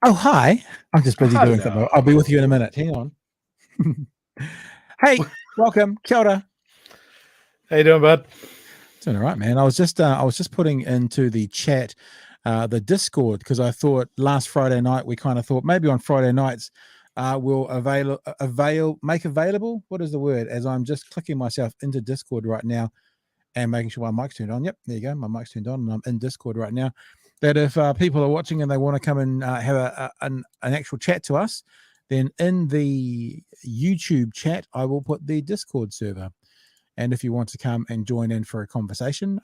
Oh, hi. I'm just busy doing something. I'll be with you in a Hello. minute. Hang on. Hey, welcome. Kia ora. How you doing, bud? Doing all right, man. I was just putting into the chat the Discord because I thought last Friday night we kind of thought maybe on Friday nights we'll make available. What is the word? As I'm just clicking myself into Discord right now and making sure my mic's turned on. Yep, there you go. My mic's turned on and I'm in Discord right now. That if people are watching and they want to come and have an actual chat to us, then in the YouTube chat, I will put the Discord server. And if you want to come and join in for a conversation,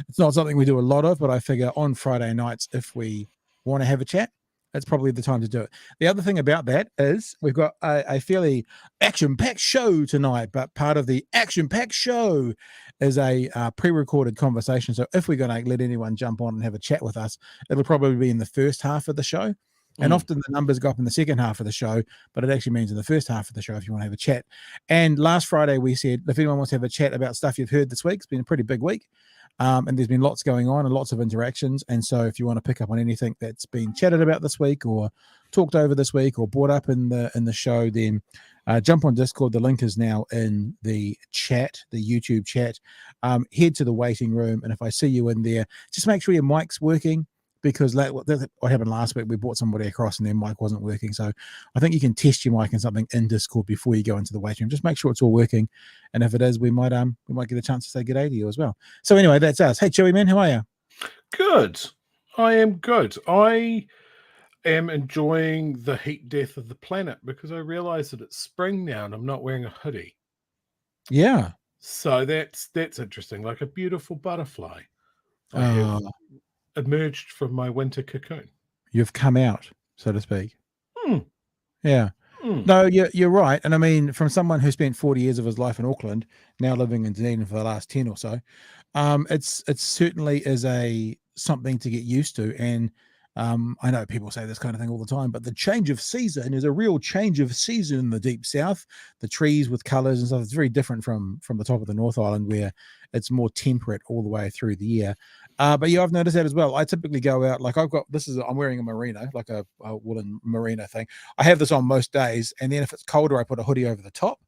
it's not something we do a lot of, but I figure on Friday nights, if we want to have a chat, that's probably the time to do it. The other thing about that is we've got a fairly action-packed show tonight, but part of the action-packed show is a pre-recorded conversation. So if we're going to let anyone jump on and have a chat with us, it'll probably be in the first half of the show. And often the numbers go up in the second half of the show, but it actually means in the first half of the show if you want to have a chat. And last Friday we said, if anyone wants to have a chat about stuff you've heard this week, it's been a pretty big week. And there's been lots going on and lots of interactions. And so if you want to pick up on anything that's been chatted about this week or talked over this week or brought up in the show, then jump on Discord. The link is now in the chat, the YouTube chat. Head to the waiting room. And if I see you in there, just make sure your mic's working. Because what happened last week, we brought somebody across and their mic wasn't working. So I think you can test your mic and something in Discord before you go into the waiting room. Just make sure it's all working. And if it is, we might get a chance to say good day to you as well. So anyway, that's us. Hey, Chewy man, how are you? Good. I am good. I am enjoying the heat death of the planet because I realize that it's spring now and I'm not wearing a hoodie. Yeah. So that's interesting. Like a beautiful butterfly. I have emerged from my winter cocoon. You've come out, so to speak. Yeah. No, you're right. And I mean, from someone who spent 40 years of his life in Auckland, now living in Dunedin for the last 10 or so, it certainly is something to get used to. And I know people say this kind of thing all the time, but the change of season is a real change of season in the deep south. The trees with colors and stuff, it's very different from the top of the North Island where it's more temperate all the way through the year. But yeah, I've noticed that as well. I typically go out, like I'm wearing a merino, like a woolen merino thing. I have this on most days. And then if it's colder, I put a hoodie over the top.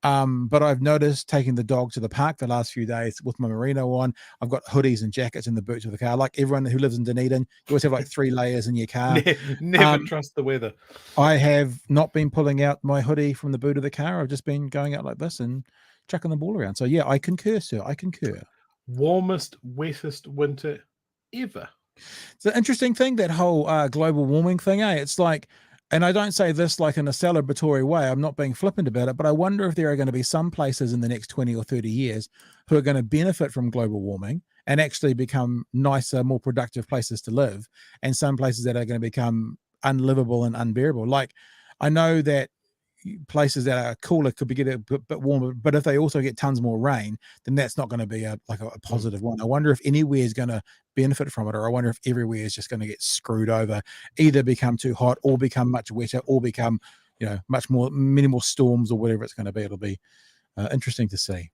But I've noticed taking the dog to the park the last few days with my merino on, I've got hoodies and jackets in the boots of the car. Like everyone who lives in Dunedin, you always have like 3 layers in your car. Never trust the weather. I have not been pulling out my hoodie from the boot of the car. I've just been going out like this and chucking the ball around. So yeah, I concur, sir. I concur. Warmest, wettest winter ever. It's an interesting thing, that whole global warming thing, eh? It's like, and I don't say this like in a celebratory way, I'm not being flippant about it, but I wonder if there are going to be some places in the next 20 or 30 years who are going to benefit from global warming and actually become nicer, more productive places to live, and some places that are going to become unlivable and unbearable. Like, I know that places that are cooler could be getting a bit warmer, but if they also get tons more rain, then that's not going to be a positive one. I wonder if anywhere is going to benefit from it, or I wonder if everywhere is just going to get screwed over, either become too hot or become much wetter or become, much more minimal storms or whatever it's going to be. It'll be interesting to see.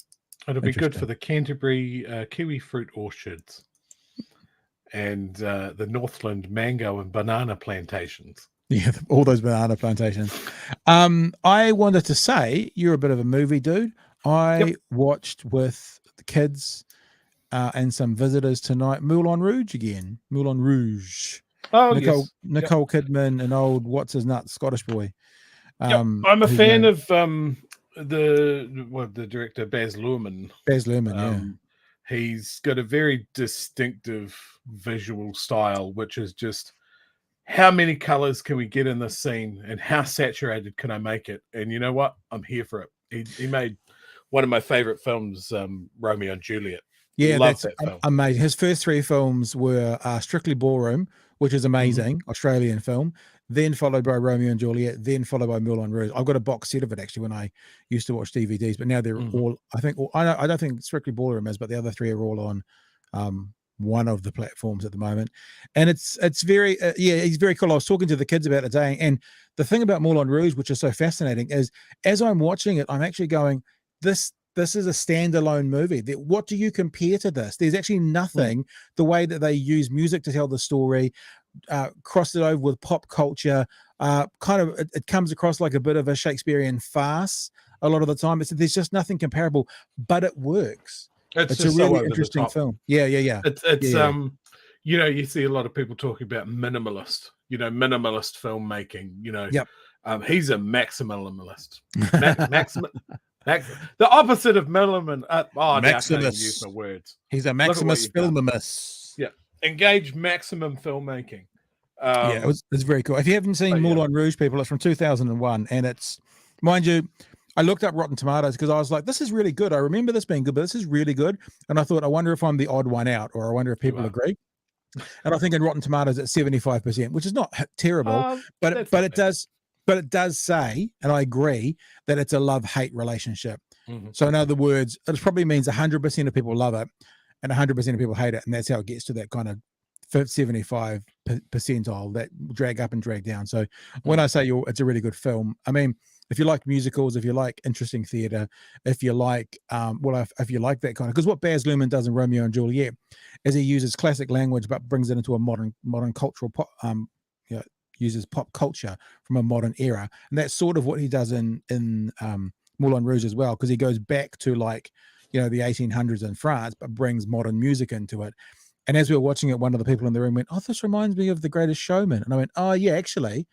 It'll be good for the Canterbury kiwi fruit orchards and the Northland mango and banana plantations. Yeah, all those banana plantations. I wanted to say, you're a bit of a movie dude. I watched with the kids and some visitors tonight Moulin Rouge again. Moulin Rouge. Oh, Nicole Kidman, an old what's-his-nut Scottish boy. I'm a fan of the director Baz Luhrmann. Baz Luhrmann, yeah. He's got a very distinctive visual style, which is just, how many colors can we get in this scene and how saturated can I make it? And you know what? I'm here for it. He made one of my favorite films, Romeo and Juliet. Yeah, that's amazing. His first 3 films were Strictly Ballroom, which is amazing, Australian film, then followed by Romeo and Juliet, then followed by Moulin Rouge. I've got a box set of it actually when I used to watch DVDs, but now they're all, I don't think Strictly Ballroom is, but the other 3 are all on one of the platforms at the moment. And it's very he's very cool. I was talking to the kids about it today, and the thing about Moulin Rouge, which is so fascinating, is as I'm watching it, I'm actually going, this is a standalone movie. What do you compare to this? There's actually nothing. The way that they use music to tell the story, crossed it over with pop culture. Kind of, it comes across like a bit of a Shakespearean farce a lot of the time. There's just nothing comparable, but it works. It's a really interesting film. Yeah. It's you know, you see a lot of people talking about minimalist filmmaking. You know, yep. He's a maximalist. The opposite of minimalist. Maximus. I can't use my words. He's a Maximus filmimus. Yeah, engage maximum filmmaking. Yeah, it's very cool. If you haven't seen Moulin Rouge, people, it's from 2001, and it's, mind you, I looked up Rotten Tomatoes because I was like, this is really good. I remember this being good, but this is really good. And I thought, I wonder if I'm the odd one out, or I wonder if people agree. And I think in Rotten Tomatoes it's 75%, which is not terrible, but it does say, and I agree, that it's a love-hate relationship. Mm-hmm. So in other words, it probably means 100% of people love it and 100% of people hate it, and that's how it gets to that kind of 75 percentile, that drag up and drag down. So when I say it's a really good film, I mean, if you like musicals, if you like interesting theater, if you like, if you like that kind of, because what Baz Luhrmann does in Romeo and Juliet is he uses classic language but brings it into a modern cultural uses pop culture from a modern era, and that's sort of what he does in Moulin Rouge as well, because he goes back to, like, you know, the 1800s in France, but brings modern music into it. And as we were watching it, one of the people in the room went, "Oh, this reminds me of The Greatest Showman," and I went, "Oh yeah, actually,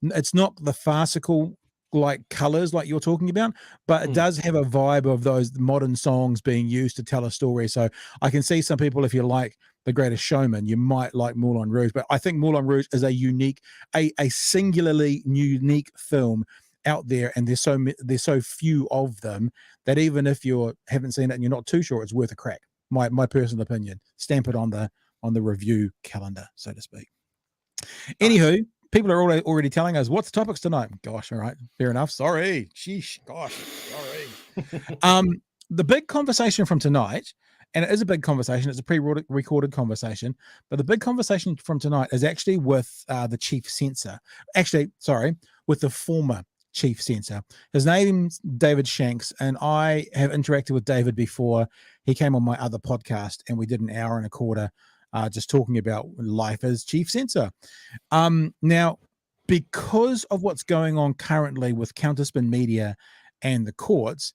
it's not the farcical like colors like you're talking about, but it does have a vibe of those modern songs being used to tell a story." So I can see some people, if you like The Greatest Showman, you might like Moulin Rouge, but I think Moulin Rouge is a singularly unique film out there, and there's so few of them that even if you haven't seen it and you're not too sure, it's worth a crack. My personal opinion. Stamp it on the review calendar, so to speak. Anywho, people are already telling us what's the topics tonight. Gosh, all right, fair enough. Sorry, sheesh, gosh, sorry. The big conversation from tonight, and it is a big conversation. It's a pre-recorded conversation, but the big conversation from tonight is actually with the Chief Censor. Actually, sorry, with the former Chief Censor. His name's David Shanks, and I have interacted with David before. He came on my other podcast, and we did an hour and a quarter just talking about life as Chief Censor. Now, because of what's going on currently with counterspin media and the courts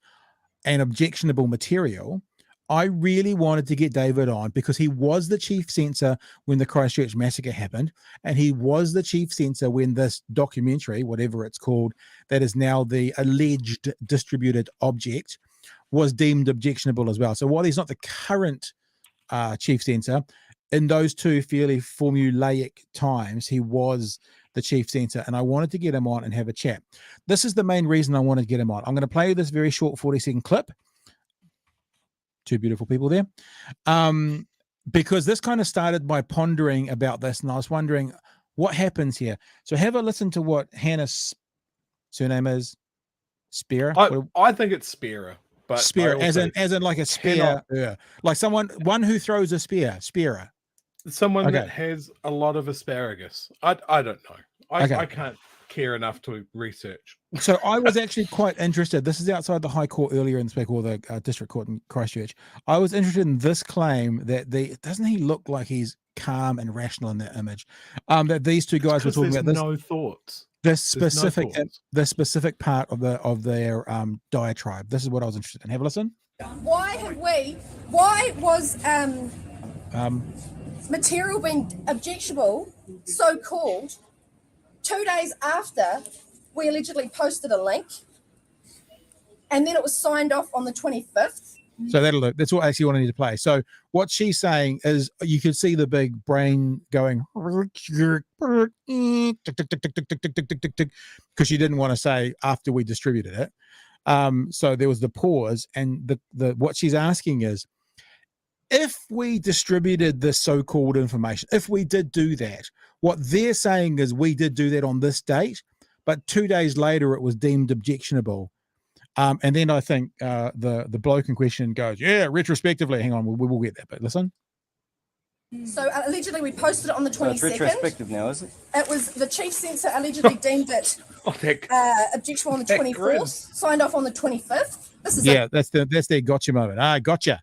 and objectionable material, I really wanted to get David on because he was the Chief Censor when the Christchurch Massacre happened, and he was the Chief Censor when this documentary, whatever it's called, that is now the alleged distributed object, was deemed objectionable as well. So while he's not the current Chief Censor, in those two fairly formulaic times, he was the Chief Censor, and I wanted to get him on and have a chat. This is the main reason I wanted to get him on. I'm going to play you this very short 40-second clip. Two beautiful people there, because this kind of started by pondering about this, and I was wondering what happens here. So have a listen to what Hannah's surname is. Spierer. I think it's Spierer, but Spierer, as in like a spear, like one who throws a spear. Spierer. Someone that has a lot of asparagus. I don't know. I can't care enough to research. So I was actually quite interested. This is outside the High Court earlier in the week, or the District Court in Christchurch. I was interested in this claim that doesn't he look like he's calm and rational in that image? That these two guys were talking about this. No thoughts. This specific part of their diatribe. This is what I was interested in. Have a listen. Why was material being objectionable, so called, 2 days after we allegedly posted a link, and then it was signed off on the 25th. So that's what actually what I need to play. So what she's saying is you could see the big brain going because she didn't want to say after we distributed it. So there was the pause, and the what she's asking is, if we distributed this so-called information, if we did do that, what they're saying is we did do that on this date, but 2 days later it was deemed objectionable. And then I think the bloke in question goes, yeah, retrospectively. Hang on, we will get that, but listen. So allegedly we posted it on the 22nd. It's retrospective now, is it? It was the Chief Censor allegedly deemed it objectionable on the 24th, signed off on the 25th. That's their gotcha moment. Gotcha.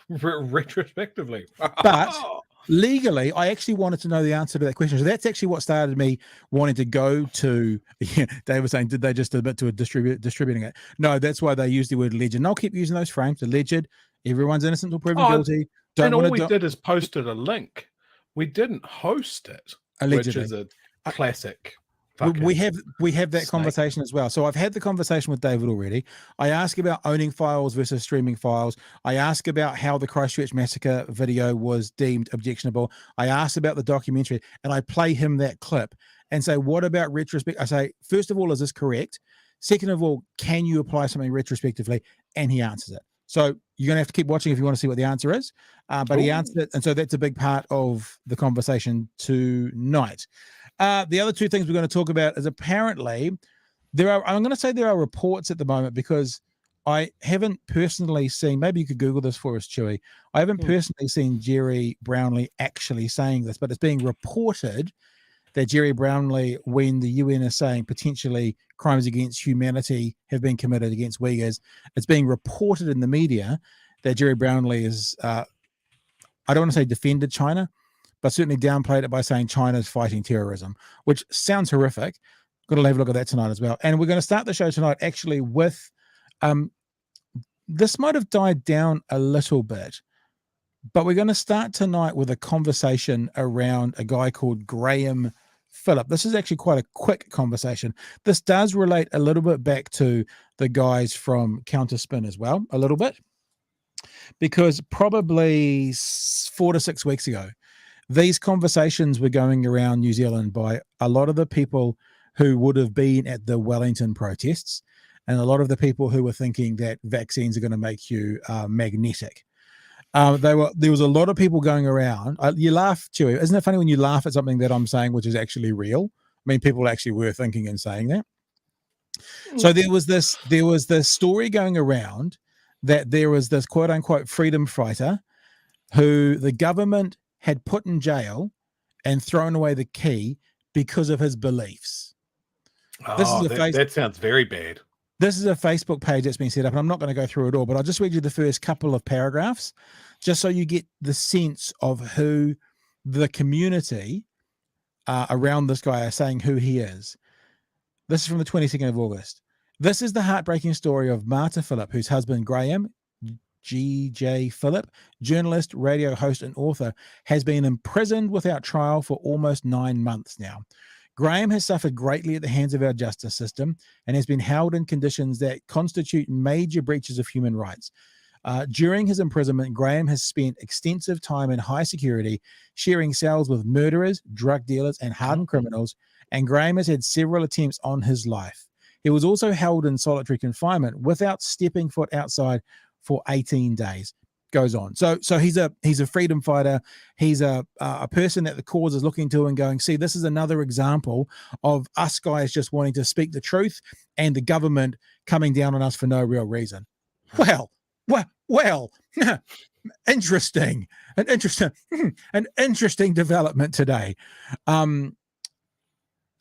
Retrospectively. legally, I actually wanted to know the answer to that question. So that's actually what started me wanting to go to. Yeah, they were saying, did they just admit to distributing it? No, that's why they use the word alleged. And I'll keep using those frames. Alleged. Everyone's innocent until proven guilty. And all we did is posted a link. We didn't host it, allegedly. Which is a classic. We have that conversation as well. So I've had the conversation with David already. I ask about owning files versus streaming files. I ask about how the Christchurch Massacre video was deemed objectionable. I ask about the documentary, and I play him that clip and say, what about retrospect? I say, first of all, is this correct? Second of all, can you apply something retrospectively? And he answers it. So you're going to have to keep watching if you want to see what the answer is. But he answered it. And so that's a big part of the conversation tonight. The other two things we're going to talk about is apparently I'm going to say there are reports at the moment, because I haven't personally seen, maybe you could Google this for us, Chewy. I haven't personally seen Gerry Brownlee actually saying this, but it's being reported that Gerry Brownlee, when the UN is saying potentially crimes against humanity have been committed against Uyghurs, it's being reported in the media that Gerry Brownlee is, I don't want to say defended China, but certainly downplayed it by saying China's fighting terrorism, which sounds horrific. Got to have a look at that tonight as well. And we're going to start the show tonight actually with, this might have died down a little bit, but we're going to start tonight with a conversation around a guy called Graham Phillip. This is actually quite a quick conversation. This does relate a little bit back to the guys from Counterspin as well, a little bit, because probably 4 to 6 weeks ago, these conversations were going around New Zealand by a lot of the people who would have been at the Wellington protests, and a lot of the people who were thinking that vaccines are going to make you magnetic. There was a lot of people going around. You laugh, Chewy. Isn't it funny when you laugh at something that I'm saying, which is actually real? I mean, people actually were thinking and saying that. So there was this story going around that there was this quote unquote freedom fighter who the government had put in jail and thrown away the key because of his beliefs. That sounds very bad. This is a Facebook page that's been set up, and I'm not going to go through it all, but I'll just read you the first couple of paragraphs just so you get the sense of who the community around this guy are saying who he is. This is from the 22nd of August. This is the heartbreaking story of Marta Phillip, whose husband Graham G.J. Phillip, journalist, radio host, and author, has been imprisoned without trial for almost 9 months now. Graham has suffered greatly at the hands of our justice system and has been held in conditions that constitute major breaches of human rights. During his imprisonment, Graham has spent extensive time in high security, sharing cells with murderers, drug dealers, and hardened criminals, and Graham has had several attempts on his life. He was also held in solitary confinement without stepping foot outside for 18 days. Goes on. So he's a freedom fighter. He's a person that the cause is looking to and going, see, this is another example of us guys just wanting to speak the truth and the government coming down on us for no real reason. Well, interesting. An interesting development today.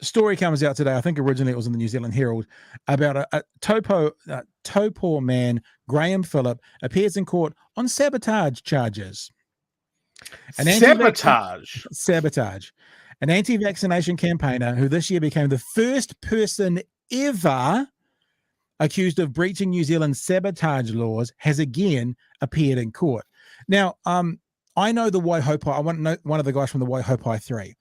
Story comes out today. I think originally it was in the New Zealand Herald about a Taupō man, Graham Phillip, appears in court on sabotage charges. Sabotage. An anti-vaccination campaigner who this year became the first person ever accused of breaching New Zealand's sabotage laws has again appeared in court. Now, I know the Waihopai. I want to know one of the guys from the Waihopai 3. Do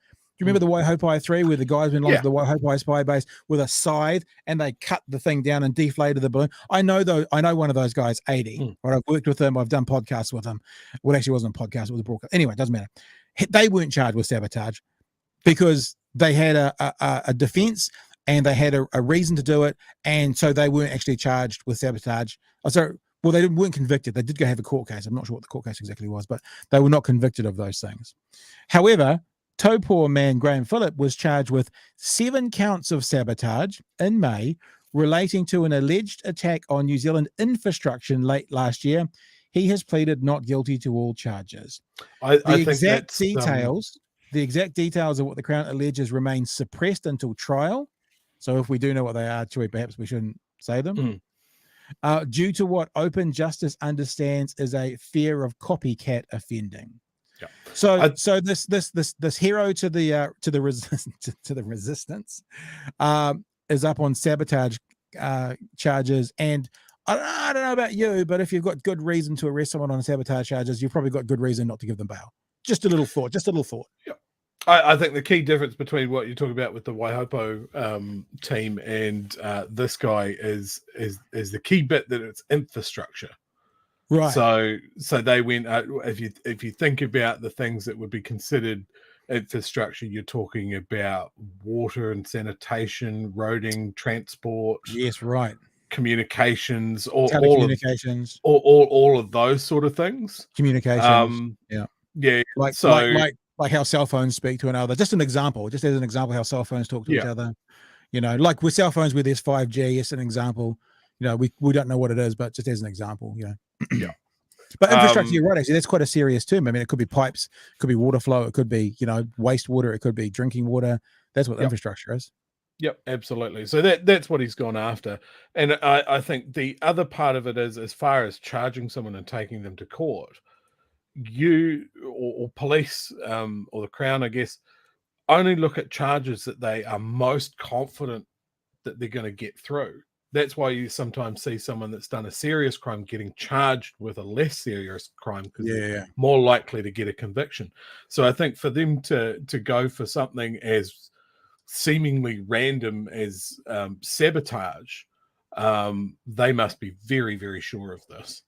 you remember the Waihopai 3 where the guys went along to the Waihopai spy base with a scythe and they cut the thing down and deflated the balloon? I know one of those guys, 80. Right, I've worked with him. I've done podcasts with him. Well, actually, it wasn't a podcast. It was a broadcast. Anyway, it doesn't matter. They weren't charged with sabotage because they had a defense and they had a reason to do it. And so they weren't actually charged with sabotage. Well, they weren't convicted. They did go have a court case. I'm not sure what the court case exactly was, but they were not convicted of those things. However, Taupō man Graham Phillip was charged with 7 counts of sabotage in May relating to an alleged attack on New Zealand infrastructure late last year. He has pleaded not guilty to all charges. The exact details of what the Crown alleges remain suppressed until trial. So if we do know what they are, perhaps we shouldn't say them. Due to what open justice understands is a fear of copycat offending. Yeah. So this hero to the resistance is up on sabotage charges, and I don't know about you, but if you've got good reason to arrest someone on sabotage charges, you've probably got good reason not to give them bail. Just a little thought. Yeah. I think the key difference between what you're talking about with the Waihopo team and this guy is the key bit that it's infrastructure. Right. So they went. If you think about the things that would be considered infrastructure, you're talking about water and sanitation, roading, transport. Yes, right. Communications, Telecommunications, all of those sort of things. Communications. Yeah. Like how cell phones speak to another. Just an example. Just as an example, how cell phones talk to each other. You know, like with cell phones where there's 5G, it's an example. You know, we don't know what it is, but just as an example, you know. Yeah. But infrastructure, you're right, actually, that's quite a serious term. I mean, it could be pipes, it could be water flow, it could be, you know, wastewater, it could be drinking water. That's what infrastructure is. Yep, absolutely. So that's what he's gone after. And I think the other part of it is, as far as charging someone and taking them to court, you or police or the Crown, I guess, only look at charges that they are most confident that they're going to get through. That's why you sometimes see someone that's done a serious crime getting charged with a less serious crime because they're more likely to get a conviction. So I think for them to go for something as seemingly random as sabotage, they must be very, very sure of this.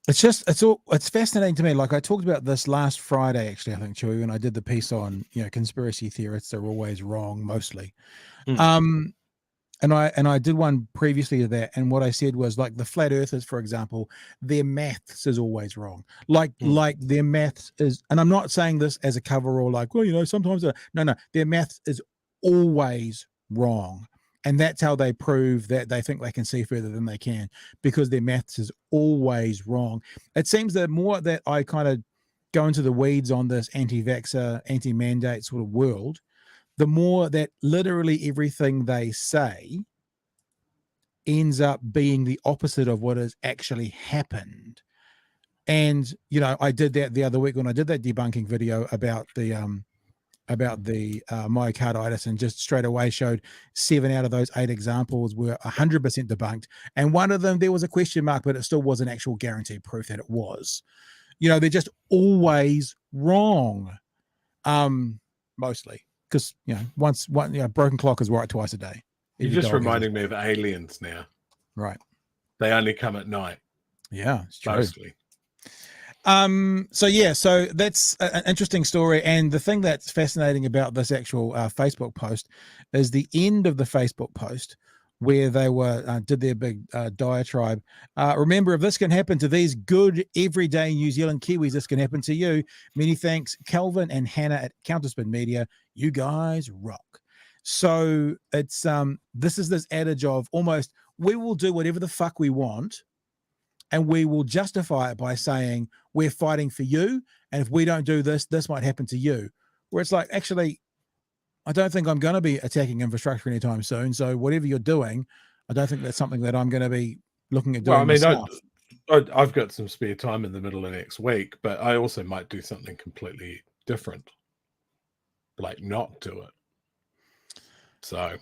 It's fascinating to me. Like I talked about this last Friday, actually, I think, Chewy, when I did the piece on, you know, conspiracy theorists are always wrong, mostly. And I did one previously to that, and what I said was, like, the flat earthers, for example, their maths is always wrong. Like their maths is, and I'm not saying this as a cover or like, well, you know, sometimes no, their maths is always wrong. And that's how they prove that they think they can see further than they can, because their maths is always wrong. It seems that more that I kind of go into the weeds on this anti-vaxxer, anti-mandate sort of world, the more that literally everything they say ends up being the opposite of what has actually happened. And, you know, I did that the other week when I did that debunking video about the myocarditis, and just straight away showed 7 out of those 8 examples were 100% debunked. And one of them, there was a question mark, but it still wasn't actual guaranteed proof that it was. You know, they're just always wrong. Mostly. Because, you know, broken clock is right twice a day. You're just reminding me of aliens now. Right. They only come at night. Yeah, it's true. Mostly. So that's an interesting story. And the thing that's fascinating about this actual Facebook post is the end of the Facebook post, where they were did their big diatribe. Remember, if this can happen to these good everyday New Zealand Kiwis, this can happen to you. Many thanks, Kelvyn and Hannah at Counterspin Media. You guys rock. So it's this is this adage of almost, we will do whatever the fuck we want, and we will justify it by saying we're fighting for you, and if we don't do this, this might happen to you. Where it's like, actually, I don't think I'm going to be attacking infrastructure anytime soon. So whatever you're doing, I don't think that's something that I'm going to be looking at doing. Well, I mean, myself. I've got some spare time in the middle of next week, but I also might do something completely different, like not do it. So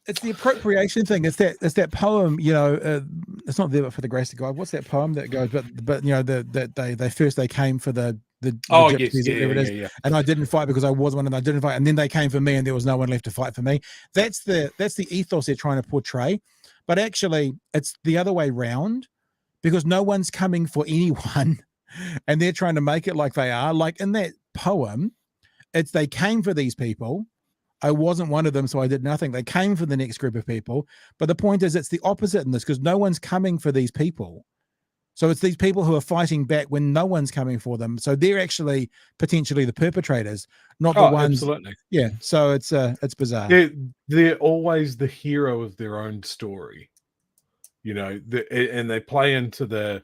it's the appropriation thing. It's that poem, you know, it's not there but for the grace of God. What's that poem that goes, but you know, they came for the gypsies, whatever it is, and I didn't fight because I was one, and I didn't fight, and then they came for me, and there was no one left to fight for me. That's the ethos they're trying to portray, but actually it's the other way round, because no one's coming for anyone, and they're trying to make it like they are. Like in that poem, it's they came for these people. I wasn't one of them, so I did nothing. They came for the next group of people. But the point is, it's the opposite in this, because no one's coming for these people. So it's these people who are fighting back when no one's coming for them. So they're actually potentially the perpetrators, not the ones. Absolutely. Yeah. So it's bizarre. They're always the hero of their own story, you know, and they play into the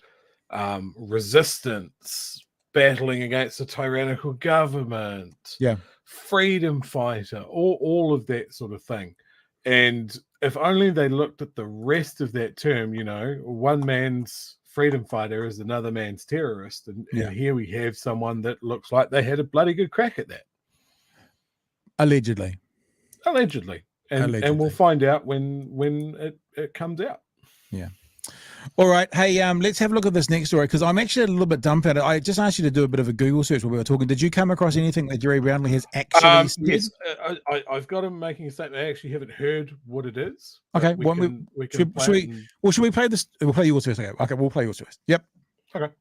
resistance, battling against a tyrannical government. Yeah. Freedom fighter, all of that sort of thing. And if only they looked at the rest of that term, you know, one man's freedom fighter is another man's terrorist. And Yeah. here we have someone that looks like they had a bloody good crack at that. Allegedly. And we'll find out when it comes out. Yeah. All right. Hey, let's have a look at this next story, because I'm actually a little bit dumbfounded. I just asked you to do a bit of a Google search while we were talking. Did you come across anything that Gerry Brownlee has actually said? Yes, I've got him making a statement. I actually haven't heard what it is. Okay. Should we play this? We'll play yours first. Okay, we'll play yours first. Yep. Okay.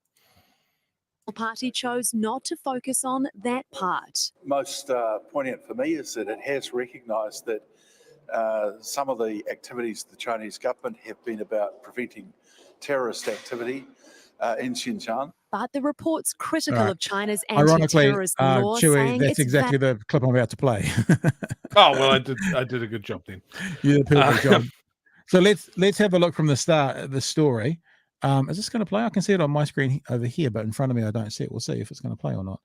The party chose not to focus on that part. Most poignant for me is that it has recognised that some of the activities of the Chinese government have been about preventing terrorist activity in Xinjiang. But the report's critical of China's Ironically, anti-terrorism law, Chewy, saying that's it's exactly the clip I'm about to play. Oh well, I did a good job then. You did a perfect job. So let's have a look from the start of the story. Is this going to play? I can see it on my screen over here, but in front of me I don't see it. We'll see if it's going to play or not.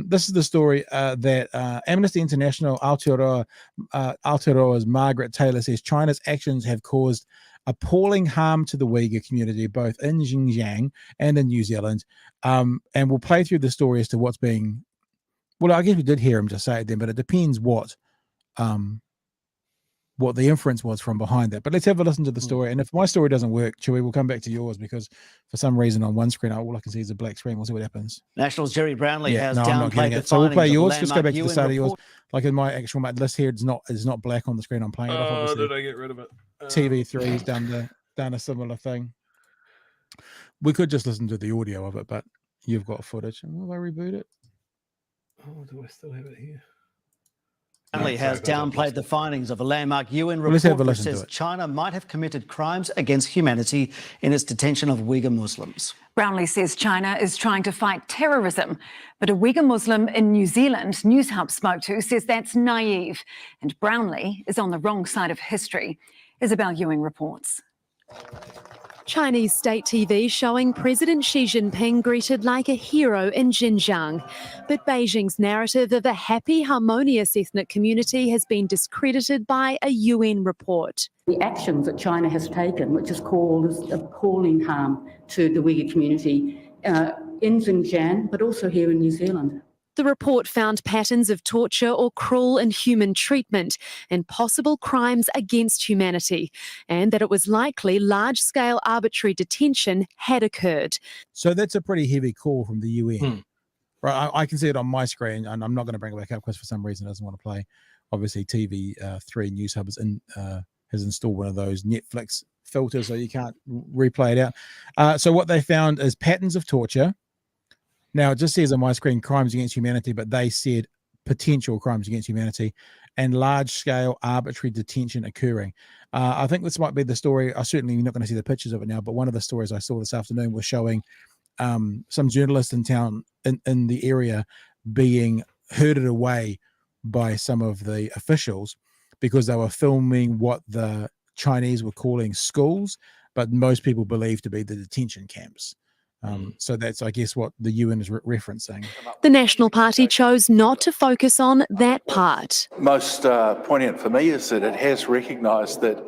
This is the story that Amnesty International Aotearoa's Margaret Taylor says China's actions have caused appalling harm to the Uyghur community, both in Xinjiang and in New Zealand. And we'll play through the story as to what's being. Well, I guess we did hear him just say it then, but it depends what the inference was from behind that. But let's have a listen to the story. And if my story doesn't work, Chewy, we'll come back to yours, because for some reason on one screen, all I can see is a black screen. We'll see what happens. Nationals Gerry Brownlee has I'm not getting downplayed the it. So we'll play findings of yours. Just go landmark back to the UN start of yours. report. Like in my actual list here, it's not black on the screen. I'm playing it off. Oh, Obviously. did I get rid of it? TV3's done a similar thing. We could just listen to the audio of it, but you've got footage. Will I reboot it? Oh, do I still have it here? Brownlee has downplayed the findings of a landmark UN Well, let's have report a which listen to says it. China might have committed crimes against humanity in its detention of Uyghur Muslims. Brownlee says China is trying to fight terrorism, but a Uyghur Muslim in New Zealand News Hub spoke to says that's naive, and Brownlee is on the wrong side of history. Isabel Ewing reports. Chinese state TV showing President Xi Jinping greeted like a hero in Xinjiang. But Beijing's narrative of a happy, harmonious ethnic community has been discredited by a UN report. The actions that China has taken, which is called appalling harm to the Uyghur community in Xinjiang, but also here in New Zealand. The report found patterns of torture or cruel, inhuman treatment and possible crimes against humanity, and that it was likely large-scale arbitrary detention had occurred. So that's a pretty heavy call from the UN. Right, I can see it on my screen, and I'm not going to bring it back up because for some reason it doesn't want to play. Obviously, TV3 News Hub has installed one of those Netflix filters, so you can't replay it out. So what they found is patterns of torture. Now, it just says on my screen crimes against humanity, but they said potential crimes against humanity and large-scale arbitrary detention occurring. I think this might be the story. Certainly you're not going to see the pictures of it now, but one of the stories I saw this afternoon was showing some journalists in town in the area being herded away by some of the officials because they were filming what the Chinese were calling schools, but most people believe to be the detention camps. So that's, I guess, what the UN is referencing. The National Party chose not to focus on that part. Most poignant for me is that it has recognised that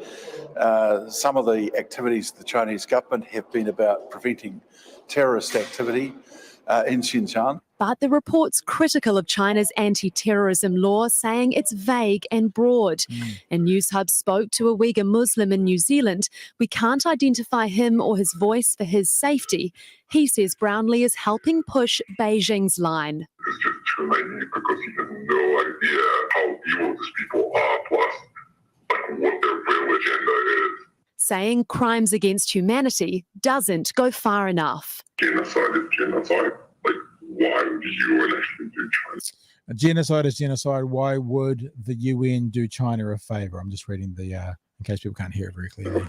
some of the activities of the Chinese government have been about preventing terrorist activity in Xinjiang. But the report's critical of China's anti-terrorism law, saying it's vague and broad. And News Hub spoke to a Uyghur Muslim in New Zealand. We can't identify him or his voice for his safety. He says Brownlee is helping push Beijing's line. It's just too naive because he has no idea how evil these people are, plus like what their real agenda is. Saying crimes against humanity doesn't go far enough. Genocide is genocide. Like, why would the UN actually do China? Genocide is genocide. Why would the UN do China a favour? I'm just reading the, in case people can't hear it very clearly.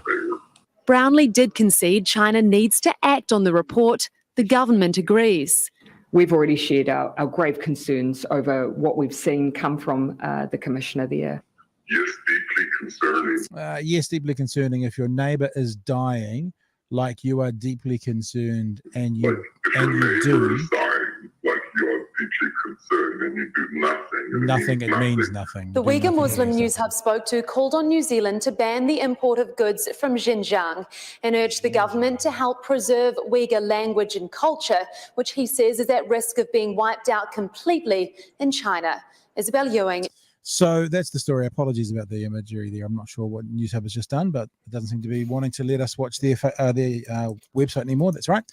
Brownlee did concede China needs to act on the report. The government agrees. We've already shared our grave concerns over what we've seen come from the Commissioner there. Yes, deeply concerning. Yes, deeply concerning. If your neighbour is dying, like you are deeply concerned, and you Like, if your neighbor do. is dying, like you are deeply concern, then you do nothing. and Nothing, it means nothing. The Do Uyghur nothing, Muslim it means News Hub spoke to called on New Zealand to ban the import of goods from Xinjiang and urged the government to help preserve Uyghur language and culture, which he says is at risk of being wiped out completely in China. Isabel Ewing. So that's the story. Apologies about the imagery there. I'm not sure what News Hub has just done, but it doesn't seem to be wanting to let us watch their website anymore. That's right.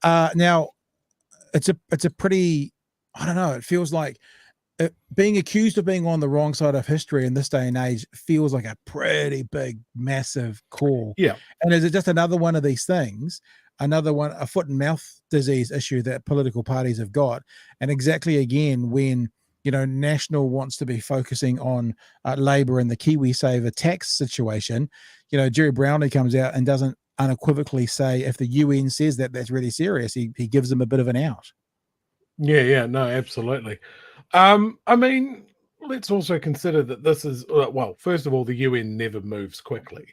Now, it's a pretty, I don't know, it feels like being accused of being on the wrong side of history in this day and age feels like a pretty big, massive call. Yeah. And is it just another one of these things, another one, a foot and mouth disease issue that political parties have got? And exactly again, when, you know, National wants to be focusing on Labour and the KiwiSaver tax situation, you know, Gerry Brownlee comes out and doesn't unequivocally say if the UN says that that's really serious. He gives them a bit of an out. Yeah, no, absolutely. I mean, let's also consider that this is, well, first of all, the UN never moves quickly.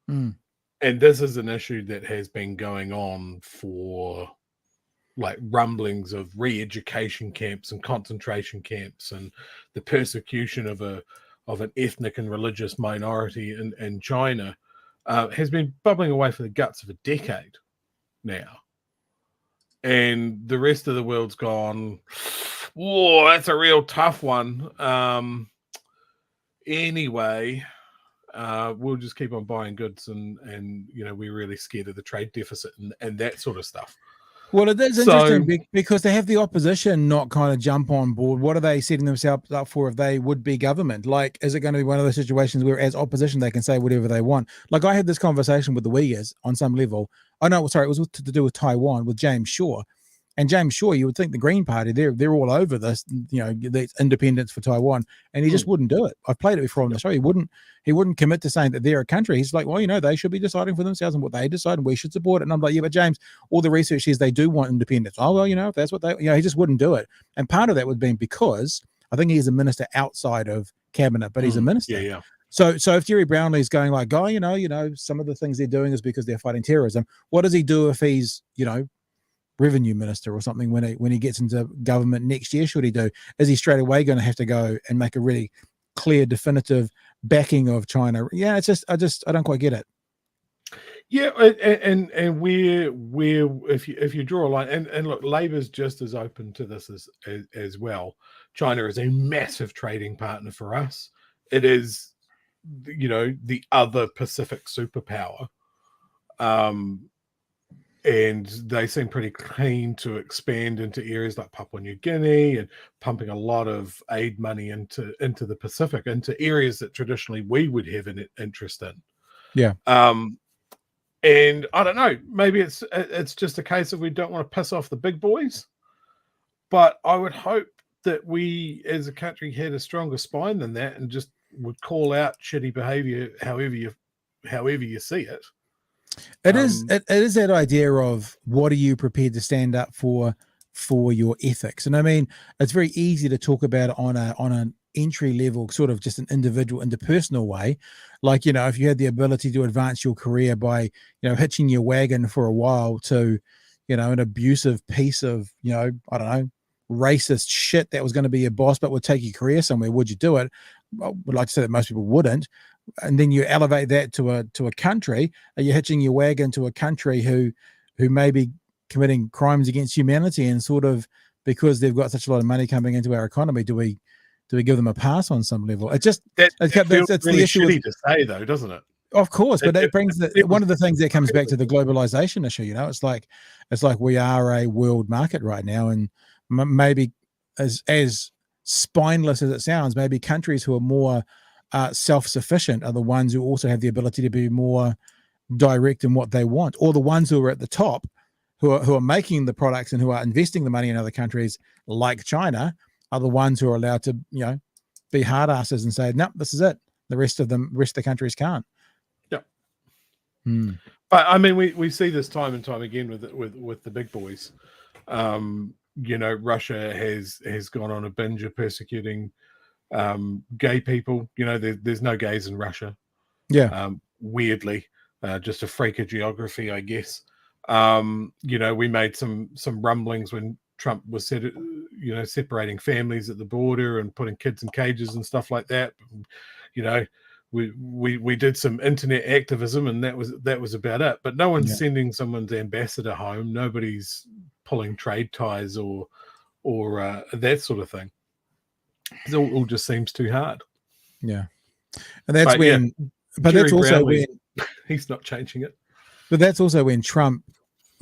Mm. And this is an issue that has been going on for like rumblings of re-education camps and concentration camps and the persecution of an ethnic and religious minority in China has been bubbling away for the guts of a decade now. And the rest of the world's gone, whoa, that's a real tough one. Anyway, we'll just keep on buying goods and you know, we're really scared of the trade deficit and that sort of stuff. Well, it is interesting because they have the opposition not kind of jump on board. What are they setting themselves up for if they would be government? Like, is it going to be one of those situations where as opposition, they can say whatever they want? Like I had this conversation with the Uyghurs on some level. Oh, no, sorry, it was to do with Taiwan with James Shaw. And James Shaw, you would think the Green Party, they're all over this, you know, the independence for Taiwan, and he just wouldn't do it. I've played it before on the show. He wouldn't commit to saying that they're a country. He's like, well, you know, they should be deciding for themselves and what they decide, and we should support it. And I'm like, yeah, but James, all the research says they do want independence. Oh, well, you know, if that's what they, you know, he just wouldn't do it. And part of that would be because I think he's a minister outside of cabinet, but he's a minister. Yeah. So if Gerry Brownlee is going like, oh, you know, some of the things they're doing is because they're fighting terrorism. What does he do if he's, you know, revenue minister or something when he gets into government next year? Should he do? Is he straight away going to have to go and make a really clear, definitive backing of China? Yeah, it's just I don't quite get it. Yeah, and we're if you draw a line, and look, Labour's just as open to this as well. China is a massive trading partner for us. It is, you know, the other Pacific superpower. And they seem pretty keen to expand into areas like Papua New Guinea and pumping a lot of aid money into the Pacific, into areas that traditionally we would have an interest in. Yeah. And I don't know, maybe it's just a case of we don't want to piss off the big boys, but I would hope that we as a country had a stronger spine than that and just would call out shitty behavior however you see it. It is that idea of what are you prepared to stand up for your ethics. And I mean, it's very easy to talk about it on an entry level, sort of just an individual, interpersonal way. Like, you know, if you had the ability to advance your career by, you know, hitching your wagon for a while to, you know, an abusive piece of, you know, I don't know, racist shit that was going to be your boss but would take your career somewhere, would you do it? I would like to say that most people wouldn't. And then you elevate that to a country. Are you hitching your wagon to a country who may be committing crimes against humanity, and sort of because they've got such a lot of money coming into our economy, do we give them a pass on some level? It just it's really the issue shitty to say, though, doesn't it? Of course, but that brings one of the things that comes back to the globalization issue. You know, it's like we are a world market right now, and maybe as spineless as it sounds, maybe countries who are more self-sufficient are the ones who also have the ability to be more direct in what they want, or the ones who are at the top who are making the products and who are investing the money in other countries like China are the ones who are allowed to, you know, be hard asses and say, no, this is it. The rest of the countries can't. Yeah. But I mean, we see this time and time again with the big boys. You know, Russia has gone on a binge of persecuting gay people. You know, there's no gays in Russia. Yeah. Weirdly, just a freak of geography, I guess. You know, we made some rumblings when Trump was separating families at the border and putting kids in cages and stuff like that. We did some internet activism, and that was about it. But no one's sending someone's ambassador home. Nobody's pulling trade ties or that sort of thing. It all just seems too hard. Yeah, and that's but Gerry that's also Brownlee, when he's not changing it. But that's also when Trump,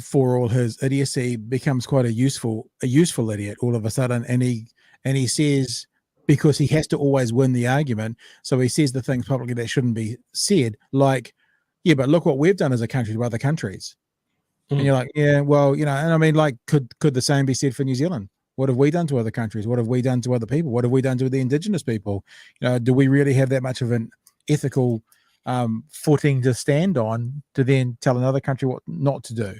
for all his idiocy, becomes quite a useful idiot all of a sudden, and he says, because he has to always win the argument, so he says the things publicly that shouldn't be said, like, yeah, but look what we've done as a country to other countries. And you're like, yeah, well, and I mean, like, could the same be said for New Zealand? What have we done to other countries? What have we done to other people? What have we done to the indigenous people? Do we really have that much of an ethical footing to stand on to then tell another country what not to do?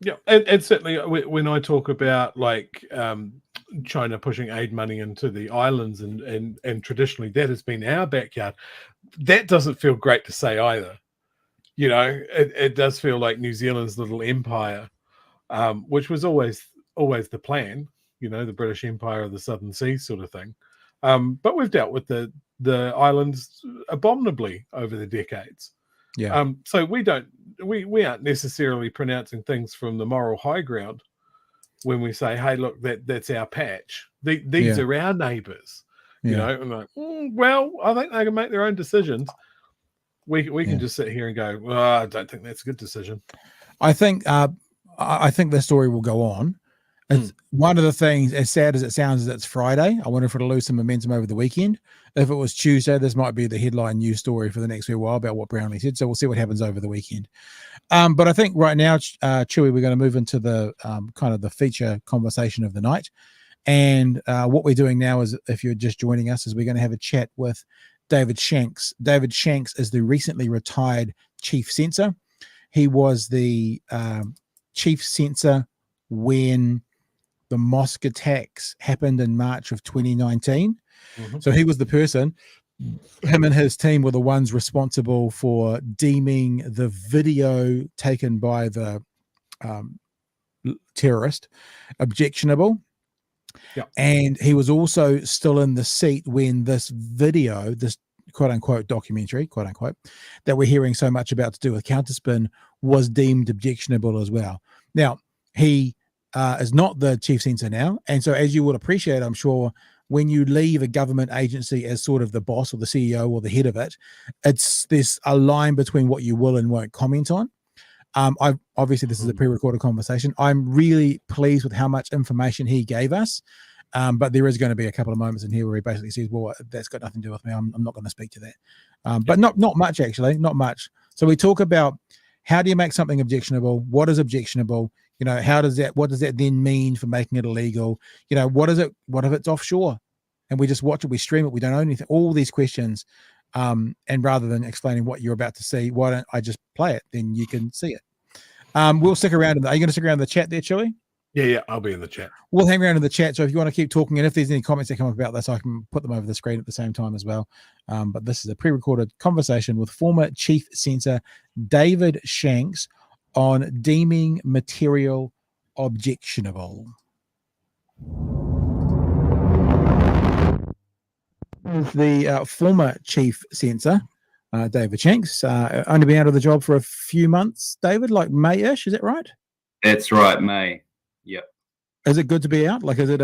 Yeah, and certainly when I talk about like China pushing aid money into the islands, and traditionally that has been our backyard, that doesn't feel great to say either. It does feel like New Zealand's little empire, which was always the plan, the British Empire of the Southern Seas sort of thing. But we've dealt with the islands abominably over the decades. Yeah. So we aren't necessarily pronouncing things from the moral high ground when we say, hey, look, that's our patch. These are our neighbors. And like, well, I think they can make their own decisions. We can just sit here and go, well, I don't think that's a good decision. I think the story will go on. It's one of the things, as sad as it sounds, is it's Friday. I wonder if it'll lose some momentum over the weekend. If it was Tuesday, this might be the headline news story for the next few while about what Brownlee said. So we'll see what happens over the weekend. But I think right now, Chewy, we're going to move into the kind of the feature conversation of the night. And what we're doing now is, if you're just joining us, is we're going to have a chat with David Shanks. David Shanks is the recently retired Chief Censor. He was the Chief Censor when the mosque attacks happened in March of 2019. So he was the person, him and his team were the ones responsible for deeming the video taken by the terrorist objectionable. Yeah. And he was also still in the seat when this video, this quote unquote documentary, quote unquote, that we're hearing so much about to do with counterspin, was deemed objectionable as well. Now, he is not the Chief Censor now. And so, as you would appreciate, I'm sure, when you leave a government agency as sort of the boss or the CEO or the head of it, there's a line between what you will and won't comment on. Obviously, this is a pre-recorded conversation. I'm really pleased with how much information he gave us. But there is going to be a couple of moments in here where he basically says, well, that's got nothing to do with me. I'm not going to speak to that. But not much, actually, not much. So we talk about, how do you make something objectionable? What is objectionable? What does that then mean for making it illegal? What is it? What if it's offshore and we just watch it, we stream it, we don't own anything? All these questions. And rather than explaining what you're about to see, why don't I just play it? Then you can see it. We'll stick around. Are you going to stick around in the chat there, Chewy? Yeah, I'll be in the chat. We'll hang around in the chat. So if you want to keep talking, and if there's any comments that come up about this, I can put them over the screen at the same time as well. But this is a pre-recorded conversation with former Chief Censor David Shanks on deeming material objectionable. The former Chief Censor, David Shanks, only been out of the job for a few months, David, like May-ish, is that right? That's right, May. Yep. Is it good to be out? Like, is it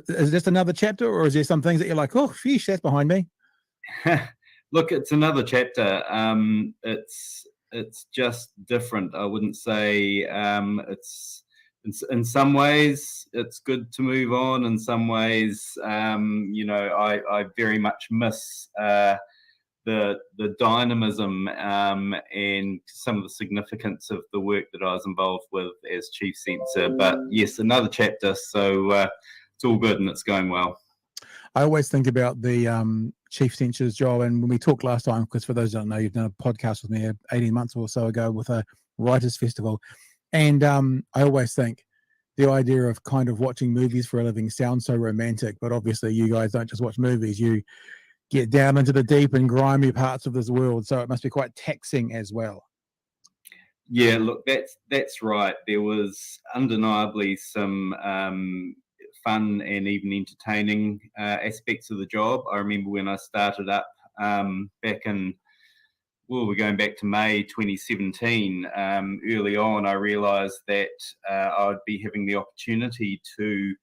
just another chapter, or is there some things that you're like, oh, sheesh, that's behind me? Look, it's another chapter. It's just different. I wouldn't say it's in some ways it's good to move on. In some ways, I very much miss the dynamism and some of the significance of the work that I was involved with as Chief Censor. But yes, another chapter. So it's all good and it's going well. I always think about the Chief Censor's job, and when we talked last time, because for those who don't know, you've done a podcast with me 18 months or so ago with a writers' festival, and I always think the idea of kind of watching movies for a living sounds so romantic, but obviously you guys don't just watch movies, you get down into the deep and grimy parts of this world, so it must be quite taxing as well. Yeah, look, that's right. There was undeniably some fun and even entertaining aspects of the job. I remember when I started up back in, well, we're going back to May 2017. Early on, I realised that I would be having the opportunity to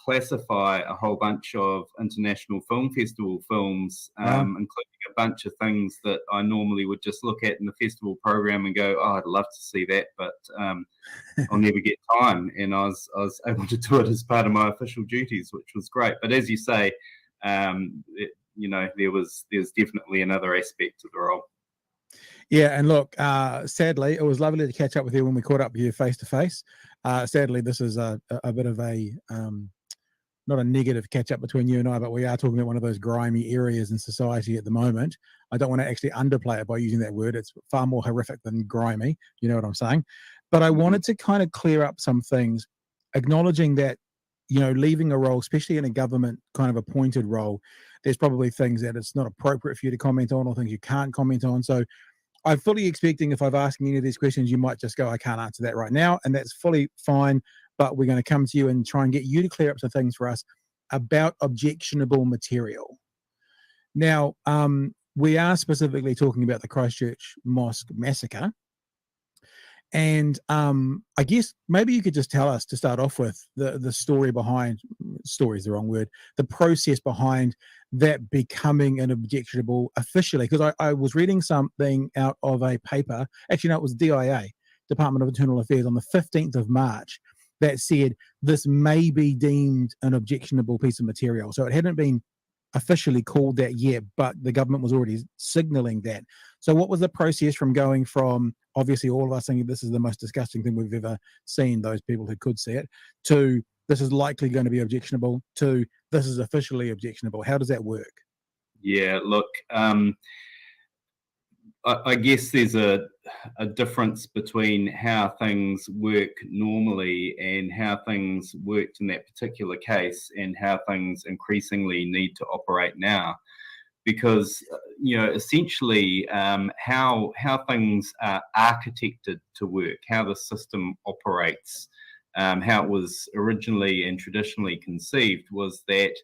classify a whole bunch of international film festival films, including a bunch of things that I normally would just look at in the festival program and go, oh, I'd love to see that, but I'll never get time. And I was able to do it as part of my official duties, which was great. But as you say, there's definitely another aspect to the role. Yeah, and look, sadly, it was lovely to catch up with you when we caught up with you face to face. Sadly, this is a bit of a not a negative catch up between you and I, but we are talking about one of those grimy areas in society at the moment. I don't want to actually underplay it by using that word. It's far more horrific than grimy. You know what I'm saying? But I wanted to kind of clear up some things, acknowledging that, you know, leaving a role, especially in a government kind of appointed role, there's probably things that it's not appropriate for you to comment on or things you can't comment on. So I'm fully expecting if I've asked any of these questions, you might just go, I can't answer that right now. And that's fully fine. But we're going to come to you and try and get you to clear up some things for us about objectionable material. Now, we are specifically talking about the Christchurch Mosque Massacre. And I guess maybe you could just tell us to start off with the story behind, story is the wrong word, the process behind that becoming an objectionable officially. Because I was reading something out of a paper, actually no, it was DIA, Department of Internal Affairs, on the 15th of March, that said this may be deemed an objectionable piece of material. So it hadn't been officially called that yet, but the government was already signaling that. So what was the process from going from, obviously all of us thinking this is the most disgusting thing we've ever seen, those people who could see it, to this is likely going to be objectionable, to this is officially objectionable? How does that work? Yeah, look, I guess there's a difference between how things work normally and how things worked in that particular case and how things increasingly need to operate now. Because, you know, essentially how things are architected to work, how the system operates, how it was originally and traditionally conceived was that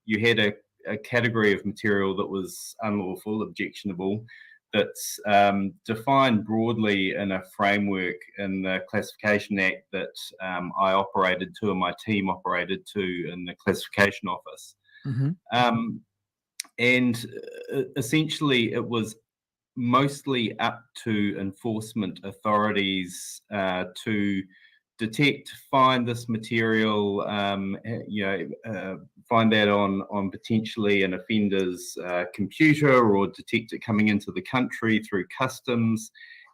you had a category of material that was unlawful, objectionable, that's defined broadly in a framework in the Classification Act that I operated to and my team operated to in the Classification Office. Mm-hmm. And essentially it was mostly up to enforcement authorities to detect, find this material, find that on potentially an offender's computer, or detect it coming into the country through customs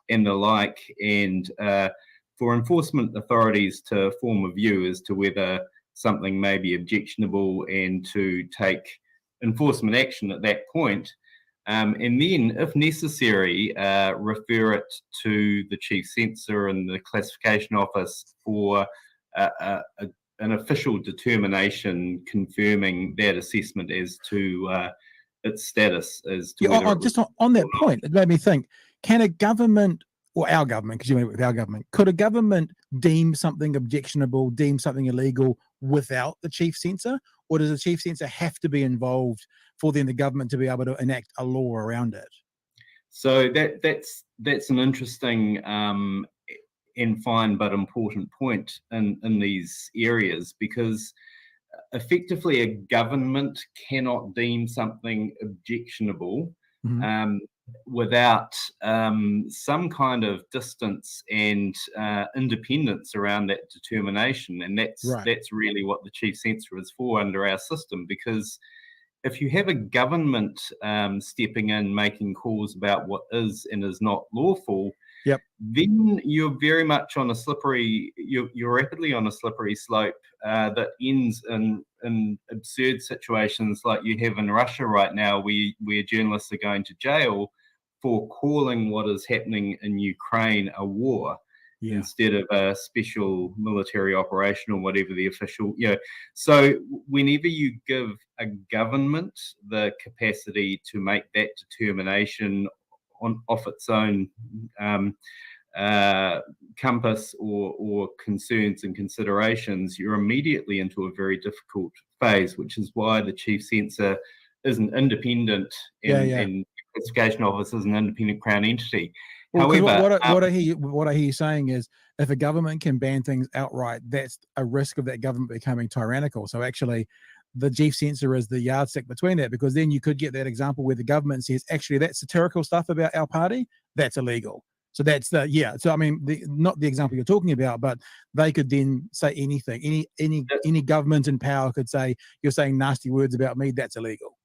and the like, and for enforcement authorities to form a view as to whether something may be objectionable and to take enforcement action at that point. And then, if necessary, refer it to the Chief Censor and the Classification Office for an official determination confirming that assessment as to its status. As to just on that point, it made me think, can a government, or our government, because you mean with our government, could a government deem something objectionable, deem something illegal without the Chief Censor? Or does the Chief Censor have to be involved for then the government to be able to enact a law around it? So that's an interesting and fine but important point in these areas, because effectively a government cannot deem something objectionable without some kind of distance and independence around that determination. And that's really what the Chief Censor is for under our system, because if you have a government stepping in, making calls about what is and is not lawful, then you're very much on a slippery, you're rapidly on a slippery slope that ends in absurd situations like you have in Russia right now, where journalists are going to jail for calling what is happening in Ukraine a war instead of a special military operation or whatever the official, So whenever you give a government the capacity to make that determination off its own compass or concerns and considerations, you're immediately into a very difficult phase, which is why the Chief Censor is an independent and the Classification Office is an independent Crown entity. Well, However, what I hear you saying is, if a government can ban things outright, that's a risk of that government becoming tyrannical. So actually, the Chief Censor is the yardstick between that, because then you could get that example where the government says, actually, that satirical stuff about our party, that's illegal. So that's So I mean, not the example you're talking about, but they could then say anything. Any government in power could say, you're saying nasty words about me, that's illegal.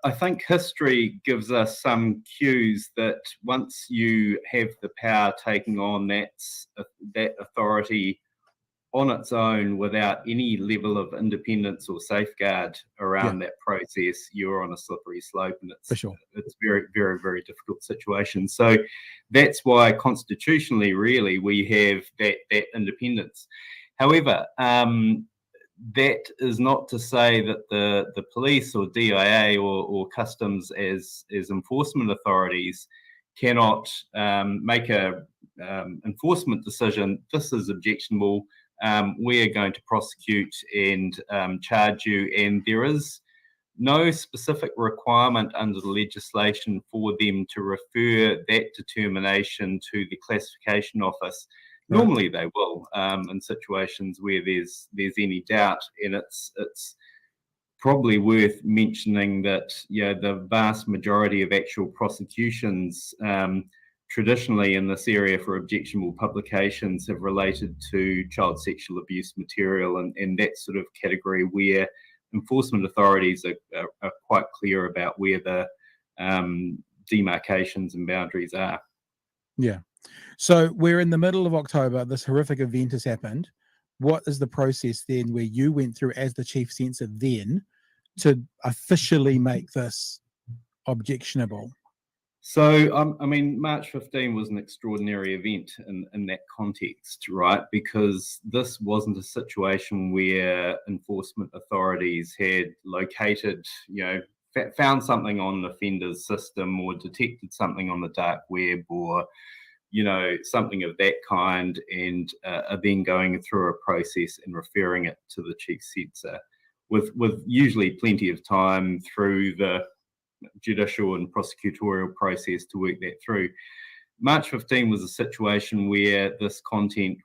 I think history gives us some cues that once you have the power taking on that authority on its own without any level of independence or safeguard around that process, you're on a slippery slope, and it's very, very, very difficult situation. So that's why constitutionally, really, we have that independence. However, that is not to say that the police or DIA or customs as enforcement authorities cannot make a enforcement decision. This is objectionable. We are going to prosecute and charge you, and there is no specific requirement under the legislation for them to refer that determination to the Classification Office. Right. Normally they will in situations where there's any doubt, and it's probably worth mentioning that the vast majority of actual prosecutions traditionally in this area for objectionable publications have related to child sexual abuse material, and that sort of category where enforcement authorities are quite clear about where the demarcations and boundaries are. Yeah. So we're in the middle of October. This horrific event has happened. What is the process then where you went through as the Chief Censor then to officially make this objectionable? So, I mean, March 15 was an extraordinary event in that context, right? Because this wasn't a situation where enforcement authorities had located, found something on the offender's system or detected something on the dark web or something of that kind, and are then going through a process and referring it to the Chief Censor with usually plenty of time through the judicial and prosecutorial process to work that through. March 15 was a situation where this content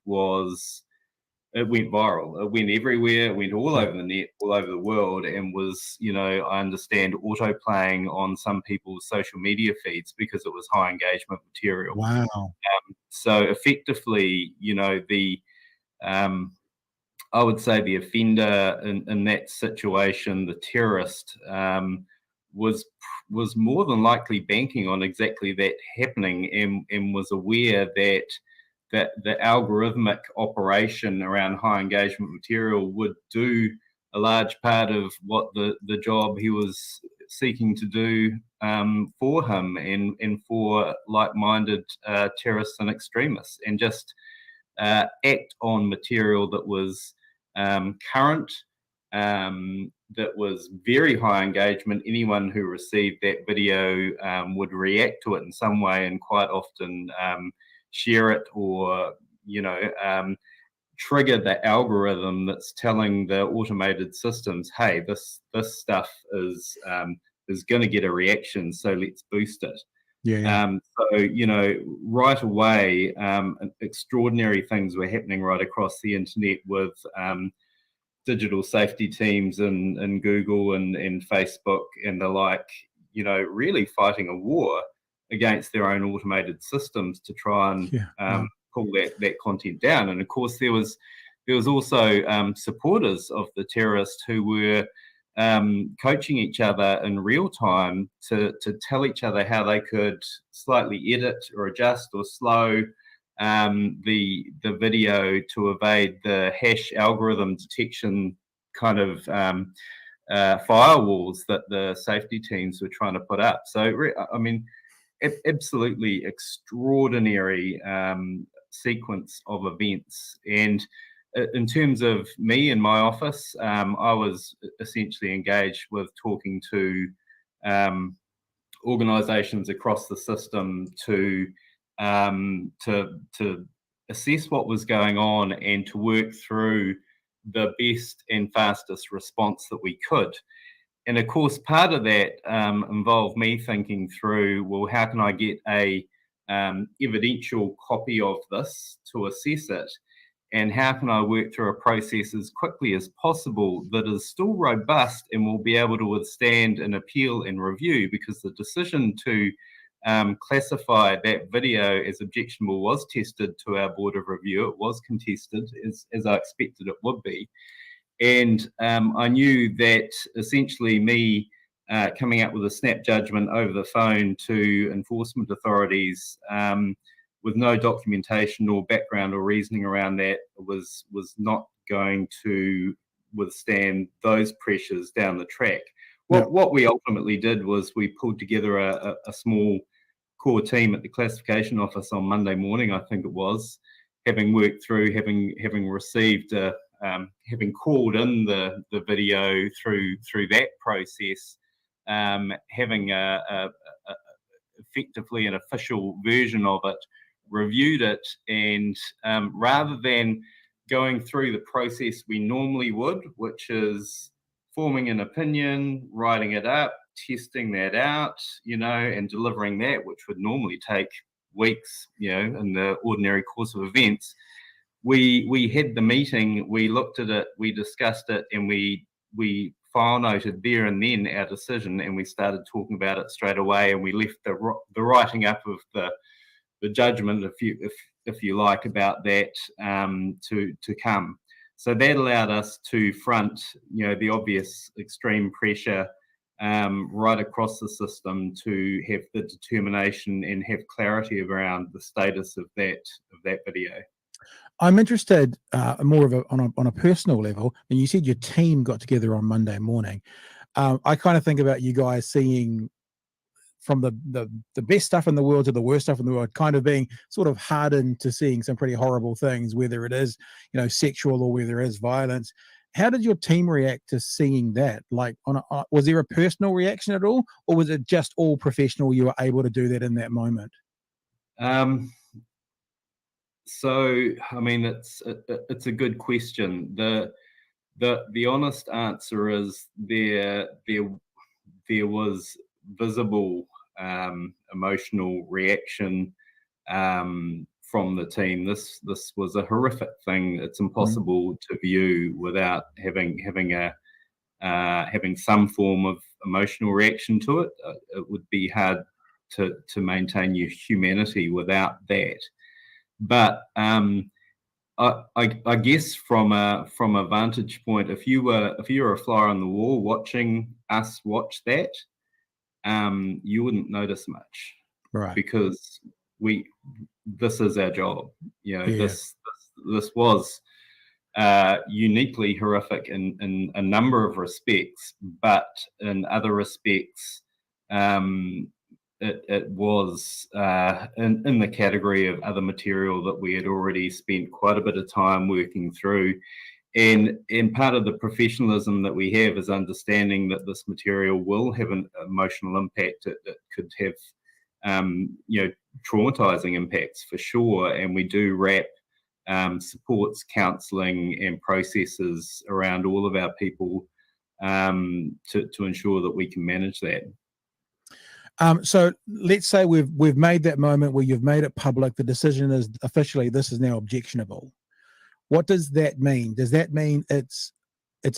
it went viral. It went everywhere. It went all over the net, all over the world, and was, I understand, auto-playing on some people's social media feeds because it was high engagement material. Wow. So effectively, I would say the offender in that situation, the terrorist, was more than likely banking on exactly that happening, and was aware that the algorithmic operation around high engagement material would do a large part of what the job he was seeking to do for him and for like-minded terrorists and extremists, and just act on material that was current, that was very high engagement. Anyone who received that video would react to it in some way, and quite often share it or trigger the algorithm that's telling the automated systems, hey, this stuff is going to get a reaction, so let's boost it. So right away, extraordinary things were happening right across the internet with digital safety teams in Google and Facebook and the like, really fighting a war against their own automated systems to try and pull that content down. And of course, there was also supporters of the terrorists who were coaching each other in real time to tell each other how they could slightly edit or adjust or slow the video to evade the hash algorithm detection kind of firewalls that the safety teams were trying to put up. So, I mean, absolutely extraordinary sequence of events. And in terms of me and my office, I was essentially engaged with talking to organisations across the system to to assess what was going on and to work through the best and fastest response that we could. And of course, part of that involved me thinking through, well, how can I get a evidential copy of this to assess it? And how can I work through a process as quickly as possible that is still robust and will be able to withstand an appeal and review? Because the decision to classify that video as objectionable was tested to our Board of Review. It was contested, as I expected it would be. And I knew that essentially me coming up with a snap judgment over the phone to enforcement authorities with no documentation or background or reasoning around that was not going to withstand those pressures down the track. What we ultimately did was we pulled together a small core team at the classification office on Monday morning, I think it was, having worked through, having received, having called in the video through that process, having effectively an official version of it, reviewed it, and rather than going through the process we normally would, which is forming an opinion, writing it up, testing that out, and delivering that, which would normally take weeks, in the ordinary course of events, we had the meeting, we looked at it, we discussed it, and we file noted there and then our decision, and we started talking about it straight away, and we left the writing up of the judgment, if you like, about that to come. So that allowed us to front, the obvious extreme pressure right across the system to have the determination and have clarity around the status of that video. I'm interested more of on a personal level. And you said your team got together on Monday morning. I kind of think about you guys seeing from the best stuff in the world to the worst stuff in the world, kind of being sort of hardened to seeing some pretty horrible things, whether it is, sexual or whether it is violence. How did your team react to seeing that? Like, was there a personal reaction at all, or was it just all professional? You were able to do that in that moment. So, I mean, it's a good question. The honest answer is there was visible emotional reaction from the team. This was a horrific thing. It's impossible to view without having some form of emotional reaction to it. It would be hard to maintain your humanity without that. But I guess from a vantage point, if you were a fly on the wall watching us watch that, you wouldn't notice much, right? Because this is our job. This was uniquely horrific in a number of respects, but in other respects, it was in the category of other material that we had already spent quite a bit of time working through. And part of the professionalism that we have is understanding that this material will have an emotional impact. It could have, traumatizing impacts for sure. And we do wrap supports, counselling, and processes around all of our people to ensure that we can manage that. So let's say we've made that moment where you've made it public. The decision is officially this is now objectionable. What does that mean? Does that mean it's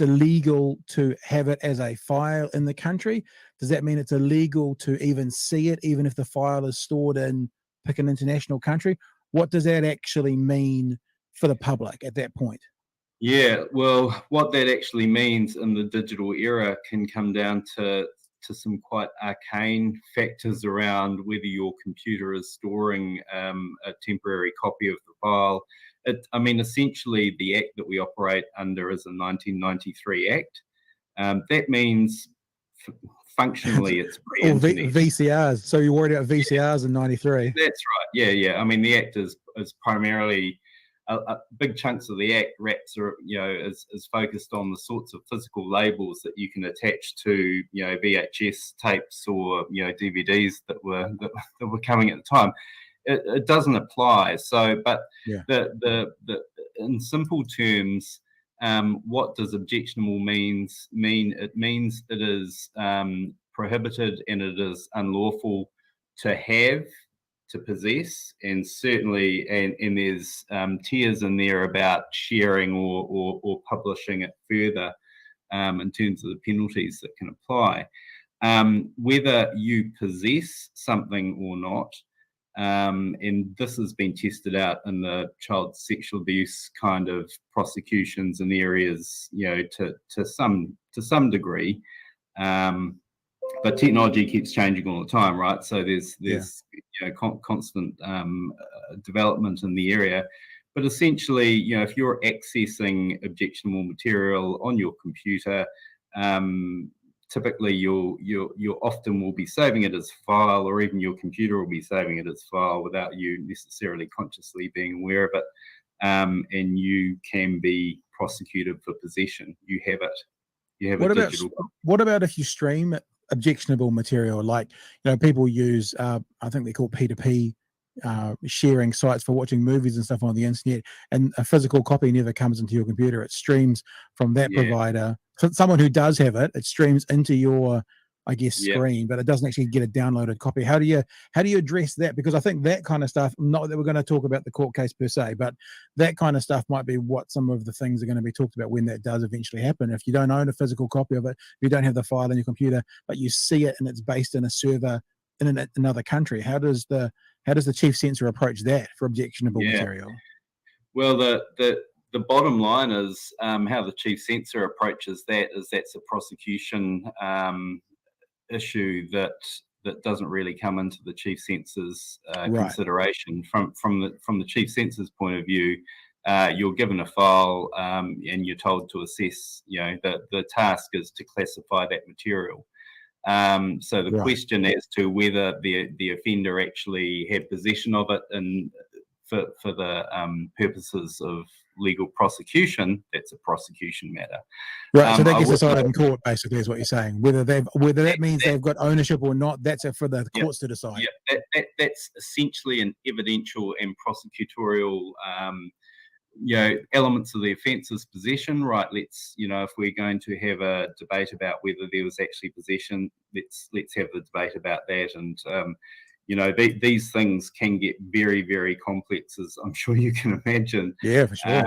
illegal to have it as a file in the country? Does that mean it's illegal to even see it, even if the file is stored in, pick an international country? What does that actually mean for the public at that point? Yeah, well, what that actually means in the digital era can come down to some quite arcane factors around whether your computer is storing a temporary copy of the file. Essentially, the act that we operate under is a 1993 act. That means functionally it's pre-internet. VCRs. So you're worried about VCRs in 93? That's right. Yeah. I mean, the act is primarily big chunks of the act wraps are, is focused on the sorts of physical labels that you can attach to, VHS tapes or, DVDs that were coming at the time. it doesn't apply. So, but Yeah. the in simple terms, what does objectionable mean? It means it is prohibited and it is unlawful to have, to possess, and certainly, and there's tiers in there about sharing or publishing it further in terms of the penalties that can apply. Whether you possess something or not, and this has been tested out in the child sexual abuse kind of prosecutions in areas, to some degree. But technology keeps changing all the time, right? So there's constant development in the area. But essentially, if you're accessing objectionable material on your computer, typically you often will be saving it as a file, or even your computer will be saving it as a file without you necessarily consciously being aware of it. And you can be prosecuted for possession. You have it. You have a digital. What about if you stream objectionable material? Like, people use, I think they call P2P sharing sites for watching movies and stuff on the internet, and a physical copy never comes into your computer. It streams from that provider. So someone who does have it, it streams into your, I guess, screen, but it doesn't actually get a downloaded copy. How do you address that? Because I think that kind of stuff, not that we're going to talk about the court case per se, but that kind of stuff might be what some of the things are going to be talked about when that does eventually happen. If you don't own a physical copy of it, if you don't have the file in your computer, but you see it and it's based in a server in another country, how does the Chief Censor approach that for objectionable material? Well, the bottom line is how the Chief Censor approaches that is that's a prosecution issue that doesn't really come into the Chief Censor's consideration. From the Chief Censor's point of view, you're given a file and you're told to assess. The task is to classify that material. So the question as to whether the offender actually had possession of it and for the purposes of legal prosecution, that's a prosecution matter. Right, so that gets decided in court, basically, is what you're saying. Whether that means they've got ownership or not, that's for the courts to decide. Yeah, that's essentially an evidential and prosecutorial elements of the offence is possession, right? Let's, if we're going to have a debate about whether there was actually possession, let's have the debate about that. And these things can get very, very complex, as I'm sure you can imagine. Yeah, for sure.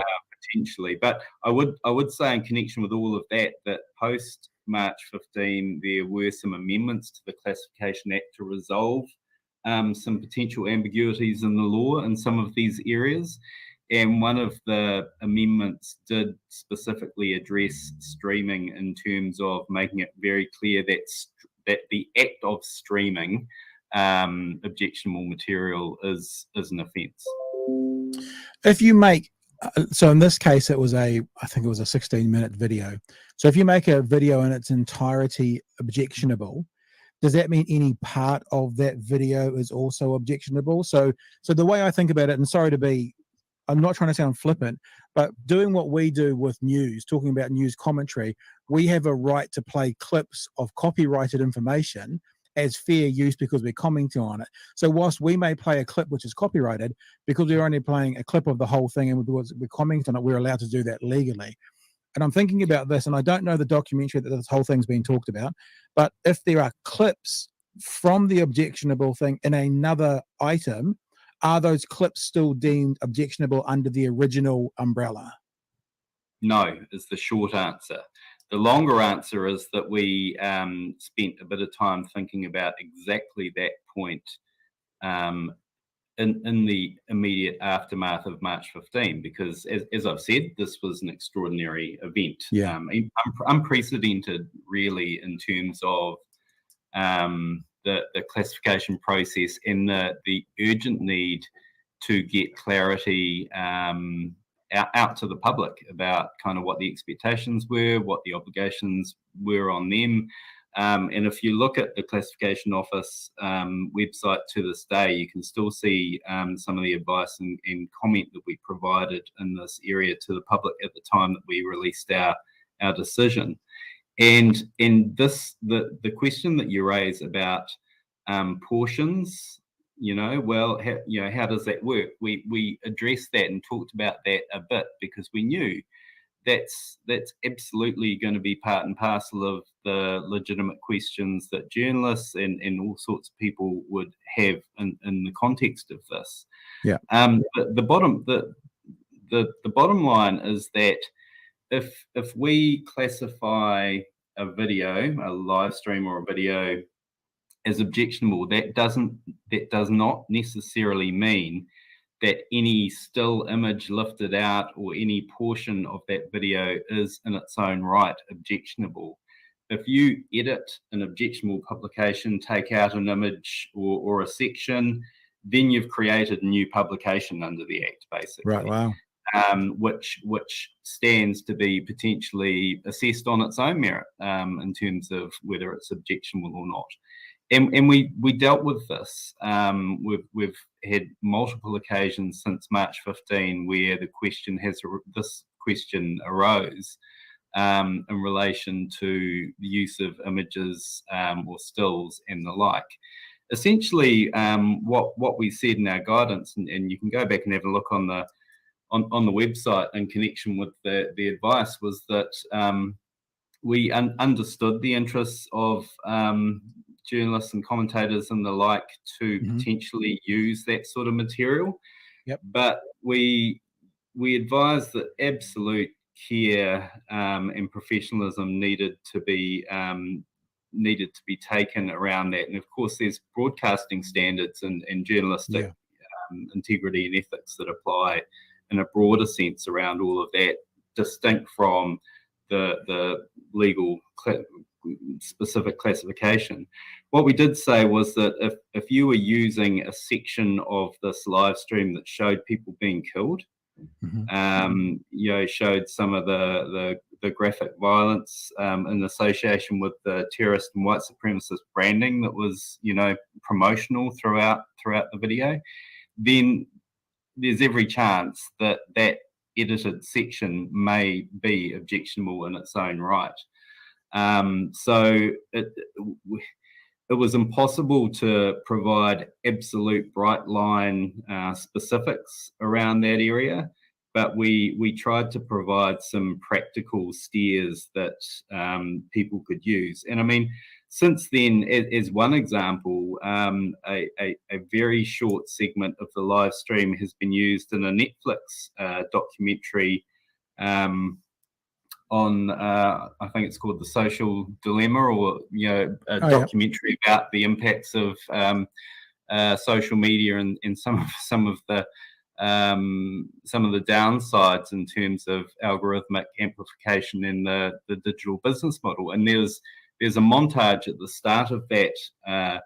Potentially, but I would say in connection with all of that post March 15 there were some amendments to the Classification Act to resolve some potential ambiguities in the law in some of these areas. And one of the amendments did specifically address streaming in terms of making it very clear that the act of streaming objectionable material is an offence. If you make, so in this case, I think it was a 16-minute video. So if you make a video in its entirety objectionable, does that mean any part of that video is also objectionable? So the way I think about it, and sorry to be, I'm not trying to sound flippant, but doing what we do with news, talking about news commentary, we have a right to play clips of copyrighted information as fair use because we're commenting on it. So whilst we may play a clip which is copyrighted, because we're only playing a clip of the whole thing and we're commenting on it, we're allowed to do that legally. And I'm thinking about this, and I don't know the documentary that this whole thing's been talked about, but if there are clips from the objectionable thing in another item, are those clips still deemed objectionable under the original umbrella? No, is the short answer. The longer answer is that we spent a bit of time thinking about exactly that point in the immediate aftermath of March 15, because as I've said, this was an extraordinary event. Yeah. Unprecedented, really, in terms of the classification process and the urgent need to get clarity out to the public about kind of what the expectations were, what the obligations were on them. And if you look at the Classification Office website to this day, you can still see some of the advice and comment that we provided in this area to the public at the time that we released our decision. And the question that you raise about portions Well, how does that work? We addressed that and talked about that a bit because we knew that's absolutely going to be part and parcel of the legitimate questions that journalists and all sorts of people would have in the context of this. Yeah. But the bottom line is that if we classify a video, a live stream or a video as objectionable, that does not necessarily mean that any still image lifted out or any portion of that video is in its own right objectionable. If you edit an objectionable publication, take out an image or a section, then you've created a new publication under the Act, basically. Right, wow. Which stands to be potentially assessed on its own merit in terms of whether it's objectionable or not. And we dealt with this. We've had multiple occasions since March 15 where this question arose in relation to the use of images or stills and the like. Essentially, what we said in our guidance, and you can go back and have a look on the website in connection with the advice, was that we understood the interests of journalists and commentators and the like to potentially use that sort of material. Yep. But we advised that absolute care and professionalism needed to be taken around that. And of course, there's broadcasting standards and journalistic integrity and ethics that apply in a broader sense around all of that, distinct from the legal specific classification. What we did say was that if you were using a section of this live stream that showed people being killed, showed some of the graphic violence in association with the terrorist and white supremacist branding that was, promotional throughout the video, then there's every chance that that edited section may be objectionable in its own right. So it was impossible to provide absolute bright line specifics around that area, but we tried to provide some practical steers that people could use. And I mean, since then, as one example, a very short segment of the live stream has been used in a Netflix documentary on, I think it's called The Social Dilemma, or a documentary about the impacts of social media and some of the downsides in terms of algorithmic amplification in the digital business model. And there's a montage at the start of that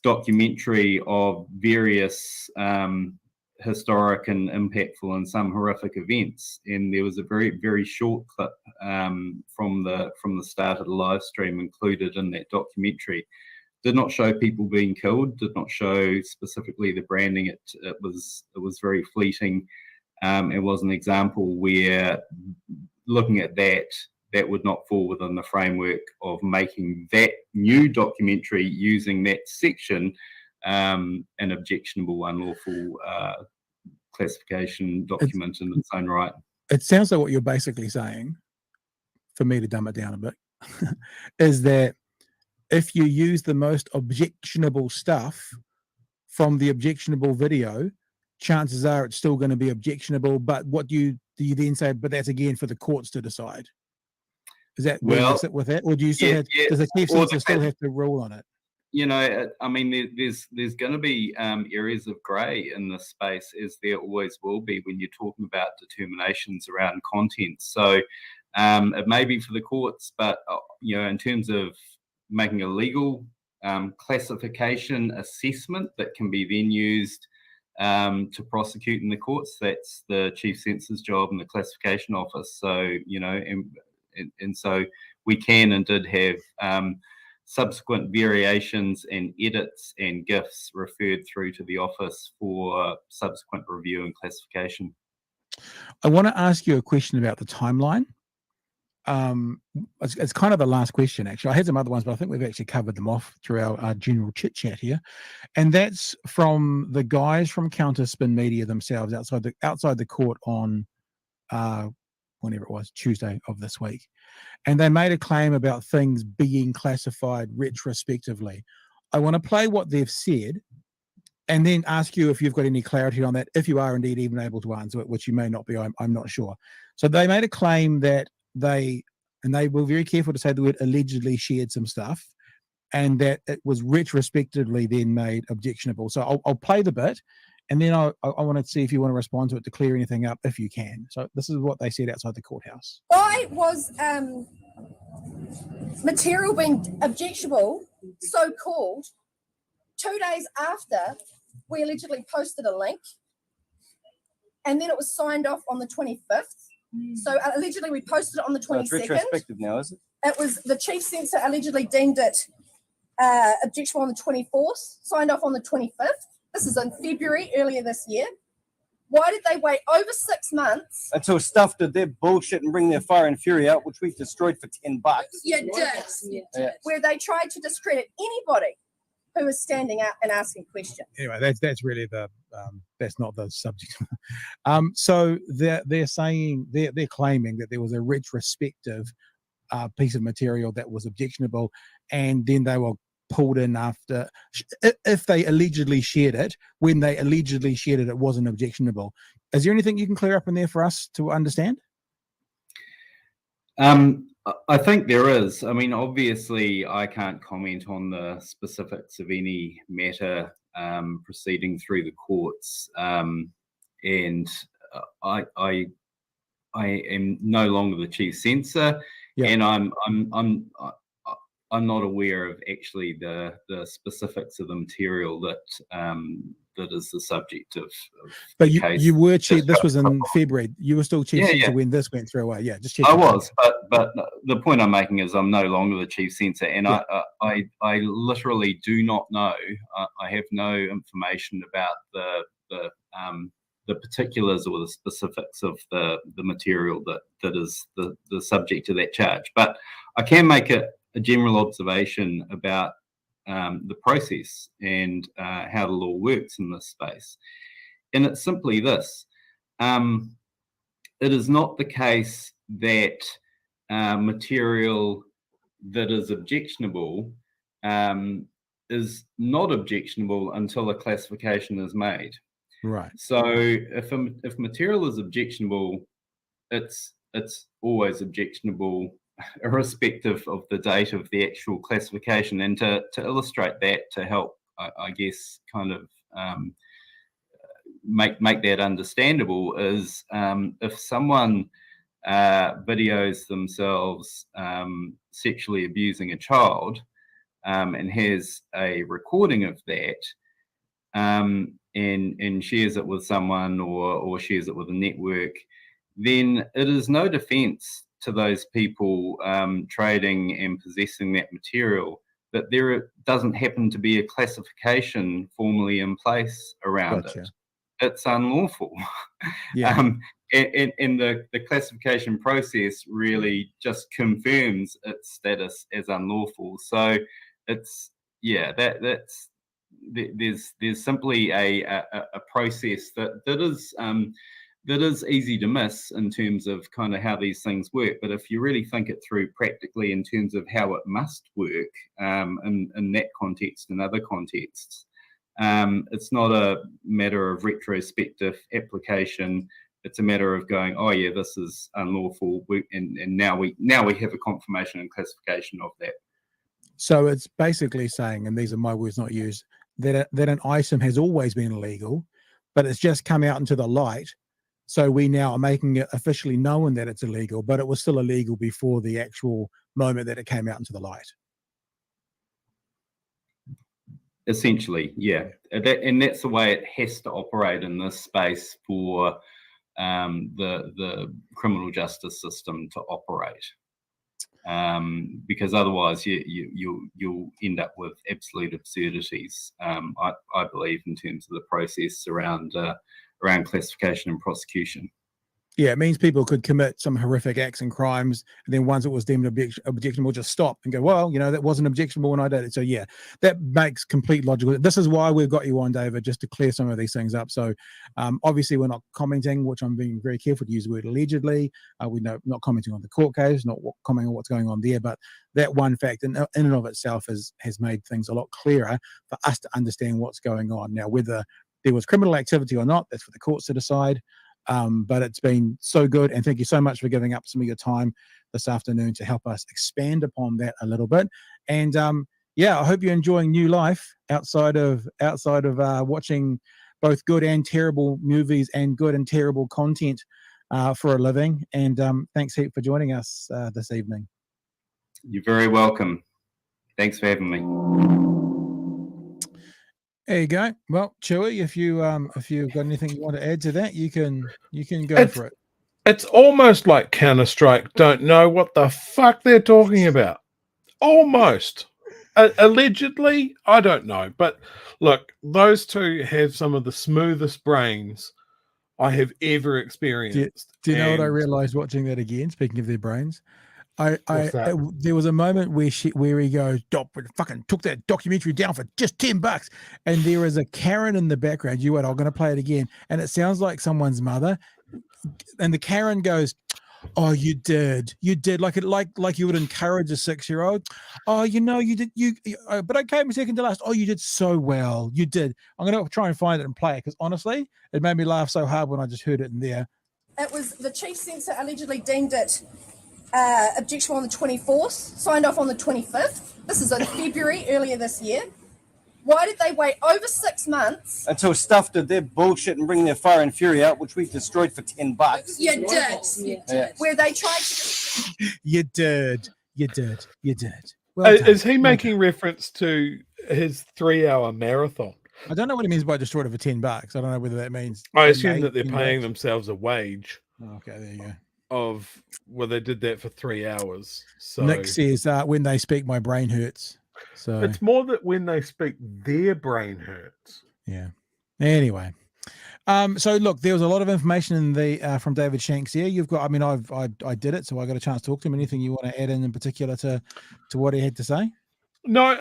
documentary of various historic and impactful and some horrific events, and there was a very, very short clip from the start of the live stream included in that documentary. Did not show people being killed, did not show specifically the branding. It was very fleeting. It was an example where, looking at that would not fall within the framework of making that new documentary using that section an objectionable, unlawful classification document in its own right. It sounds like what you're basically saying, for me to dumb it down a bit, is that if you use the most objectionable stuff from the objectionable video, chances are it's still going to be objectionable. But what do you then say? But that's again for the courts to decide. Is that where you sit with that, or do you still does the Chief Censor still have to rule on it? I mean, there's going to be areas of grey in this space, as there always will be when you're talking about determinations around content. So it may be for the courts, but in terms of making a legal classification assessment that can be then used to prosecute in the courts, that's the Chief Censor's job and the classification office. So and so we can and did have subsequent variations and edits and GIFs referred through to the office for subsequent review and classification. I want to ask you a question about the timeline. it's kind of the last question, actually. I had some other ones, but I think we've actually covered them off through our general chit chat here. And that's from the guys from Counterspin Media themselves outside the court on whenever it was, Tuesday of this week. And they made a claim about things being classified retrospectively. I want to play what they've said and then ask you if you've got any clarity on that, if you are indeed even able to answer it, which you may not be, I'm not sure. So they made a claim that they were very careful to say the word allegedly shared some stuff, and that it was retrospectively then made objectionable. So I'll play the bit, and then I want to see if you want to respond to it to clear anything up if you can. So this is what they said outside the courthouse. Why was material being objectionable so-called 2 days after we allegedly posted a link, and then it was signed off on the 25th? So allegedly we posted it on the 22nd. It's retrospective now, is it? It was the Chief Censor allegedly deemed it objectionable on the 24th, signed off on the 25th. This is in February earlier this year. Why did they wait over 6 months? Until Stuff did their bullshit and bring their fire and fury out, which we've destroyed for $10. You did. Where they tried to discredit anybody who was standing out and asking questions. Anyway, that's really the that's not the subject. So they're saying they're claiming that there was a retrospective piece of material that was objectionable, and then they were pulled in after, if they allegedly shared it. When they allegedly shared it, it wasn't objectionable. Is there anything you can clear up in there for us to understand? I think there is. I mean, obviously, I can't comment on the specifics of any matter proceeding through the courts, and I am no longer the Chief Censor, and I'm not aware of actually the specifics of the material that is the subject of. But you were Chief. This was in February. You were still Chief Censor when this went through. Just checking. I was, but the point I'm making is I'm no longer the Chief Censor, and I literally do not know. I have no information about the particulars or the specifics of the material that is the subject of that charge. But I can make a general observation about the process and how the law works in this space. And it's simply this. It is not the case that material that is objectionable is not objectionable until a classification is made. Right. So if material is objectionable, it's always objectionable, irrespective of the date of the actual classification. And to illustrate that, to help, I guess, kind of make that understandable, is if someone videos themselves sexually abusing a child and has a recording of that, and shares it with someone or shares it with a network, then it is no defense to those people trading and possessing that material that there doesn't happen to be a classification formally in place around it. It's unlawful. And the classification process really just confirms its status as unlawful. So it's there's simply a process that is easy to miss in terms of kind of how these things work. But if you really think it through practically in terms of how it must work in that context and other contexts, it's not a matter of retrospective application. It's a matter of going, oh yeah, this is unlawful, and now we have a confirmation and classification of that. So it's basically saying, and these are my words not used, that an item has always been illegal, but it's just come out into the light. So we now are making it officially known that it's illegal, but it was still illegal before the actual moment that it came out into the light. Essentially, yeah. And that's the way it has to operate in this space for the criminal justice system to operate. Because otherwise you'll end up with absolute absurdities, I believe, in terms of the process around classification and prosecution. Yeah, it means people could commit some horrific acts and crimes, and then once it was deemed objectionable, just stop and go, well, that wasn't objectionable when I did it. So yeah, that makes complete logical. This is why we've got you on, David, just to clear some of these things up. So obviously we're not commenting, which I'm being very careful to use the word allegedly. We know not commenting on the court case, not commenting on what's going on there, but that one fact in and of itself has made things a lot clearer for us to understand what's going on. Now, whether there was criminal activity or not, that's for the courts to decide. But it's been so good, and thank you so much for giving up some of your time this afternoon to help us expand upon that a little bit. And yeah, I hope you're enjoying new life outside of watching both good and terrible movies and good and terrible content for a living. And thanks heap for joining us this evening. You're very welcome. Thanks for having me. There you go. Well, Chewy, if you've got anything you want to add to that, you can go for it. It's almost like Counter-Strike don't know what the fuck they're talking about. Almost. Allegedly, I don't know. But look, those two have some of the smoothest brains I have ever experienced. Do you know what I realized watching that again? Speaking of their brains, there was a moment where he goes, fucking took that documentary down for just $10, and there is a Karen in the background. I'm going to play it again, and it sounds like someone's mother, and the Karen goes, "Oh, you did, like you would encourage a 6-year-old. Oh, you did, but I came second to last. Oh, you did so well, you did." I'm going to try and find it and play it because honestly, it made me laugh so hard when I just heard it in there. It was the Chief Censor allegedly deemed it objectionable on the 24th, signed off on the 25th. This is in February earlier this year. Why did they wait over 6 months? Until stuff did their bullshit and bring their fire and fury out, which we destroyed for $10. You did. Where they tried to... You did. Well, is he making reference to his 3-hour marathon? I don't know what he means by destroyed it for $10. I don't know whether that means... I assume that they're paying themselves a wage. Okay, there you go. They did that for 3 hours. So Nick says, when they speak, my brain hurts. So it's more that when they speak, their brain hurts. Yeah. Anyway, so look, there was a lot of information in the from David Shanks here. You've got, I did it, so I got a chance to talk to him. Anything you want to add in particular to what he had to say? No,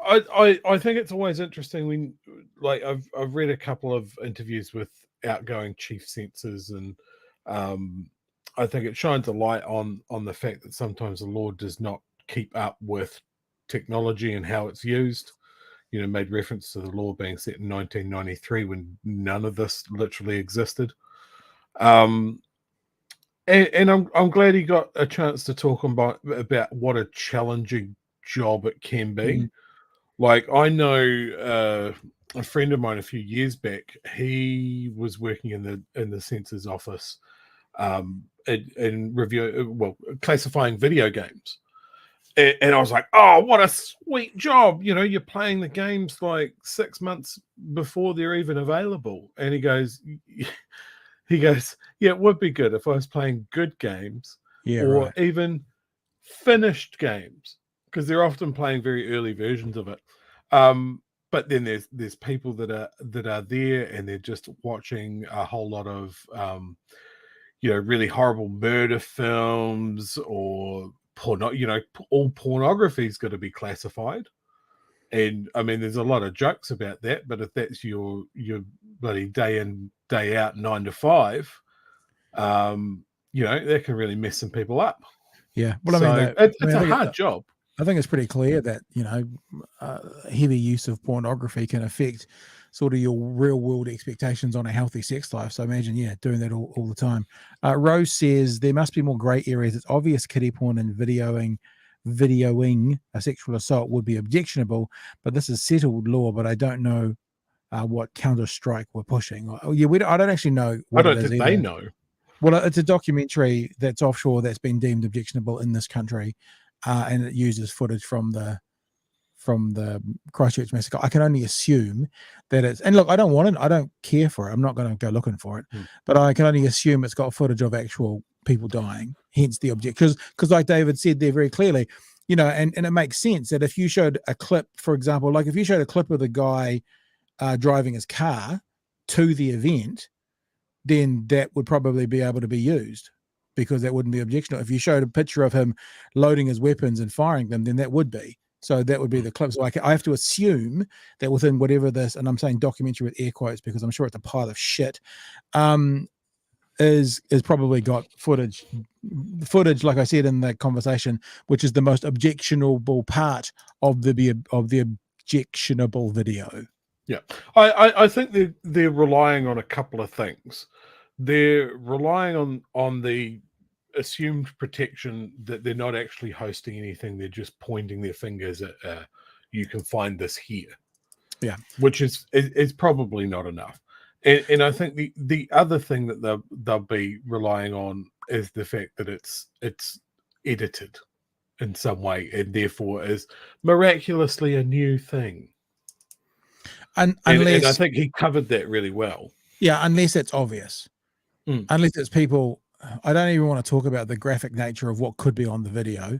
I think it's always interesting when, I've read a couple of interviews with outgoing chief censors, and I think it shines a light on the fact that sometimes the law does not keep up with technology and how it's used. Made reference to the law being set in 1993 when none of this literally existed. And I'm glad he got a chance to talk about what a challenging job it can be. I know a friend of mine a few years back, he was working in the censor's office in classifying video games. And I was like, oh, what a sweet job. You're playing the games 6 months before they're even available. And he goes, yeah, it would be good if I was playing good games even finished games, because they're often playing very early versions of it. But then there's people that are there and they're just watching a whole lot of, really horrible murder films or all pornography's got to be classified. And there's a lot of jokes about that, but if that's your bloody day in, day out, 9 to 5, that can really mess some people up. Yeah. Well, it's a hard job. I think it's pretty clear that, heavy use of pornography can affect sort of your real world expectations on a healthy sex life. So imagine, doing that all the time. Rose says there must be more grey areas. It's obvious kiddie porn and videoing a sexual assault would be objectionable, but this is settled law, but I don't know what Counter-Strike we're pushing. I don't actually know. I don't think they know. Well, it's a documentary that's offshore that's been deemed objectionable in this country, and it uses footage from the Christchurch Massacre. I can only assume that it's, and look, I don't care for it. I'm not going to go looking for it, but I can only assume it's got footage of actual people dying, hence the object. Because like David said there very clearly, and it makes sense that if you showed a clip, for example, if you showed a clip of the guy driving his car to the event, then that would probably be able to be used, because that wouldn't be objectionable. If you showed a picture of him loading his weapons and firing them, then that would be. So that would be the clip. So I have to assume that within whatever this, and I'm saying documentary with air quotes because I'm sure it's a pile of shit, is probably got footage, like I said in the conversation, which is the most objectionable part of the objectionable video. Yeah, I think they're relying on a couple of things. They're relying on the assumed protection that they're not actually hosting anything. They're just pointing their fingers at you can find this here. Yeah, which is probably not enough. And I think the other thing that they'll be relying on is the fact that it's edited in some way and therefore is miraculously a new thing. And I think he covered that really well. Yeah, unless it's obvious. Unless it's people, I don't even want to talk about the graphic nature of what could be on the video,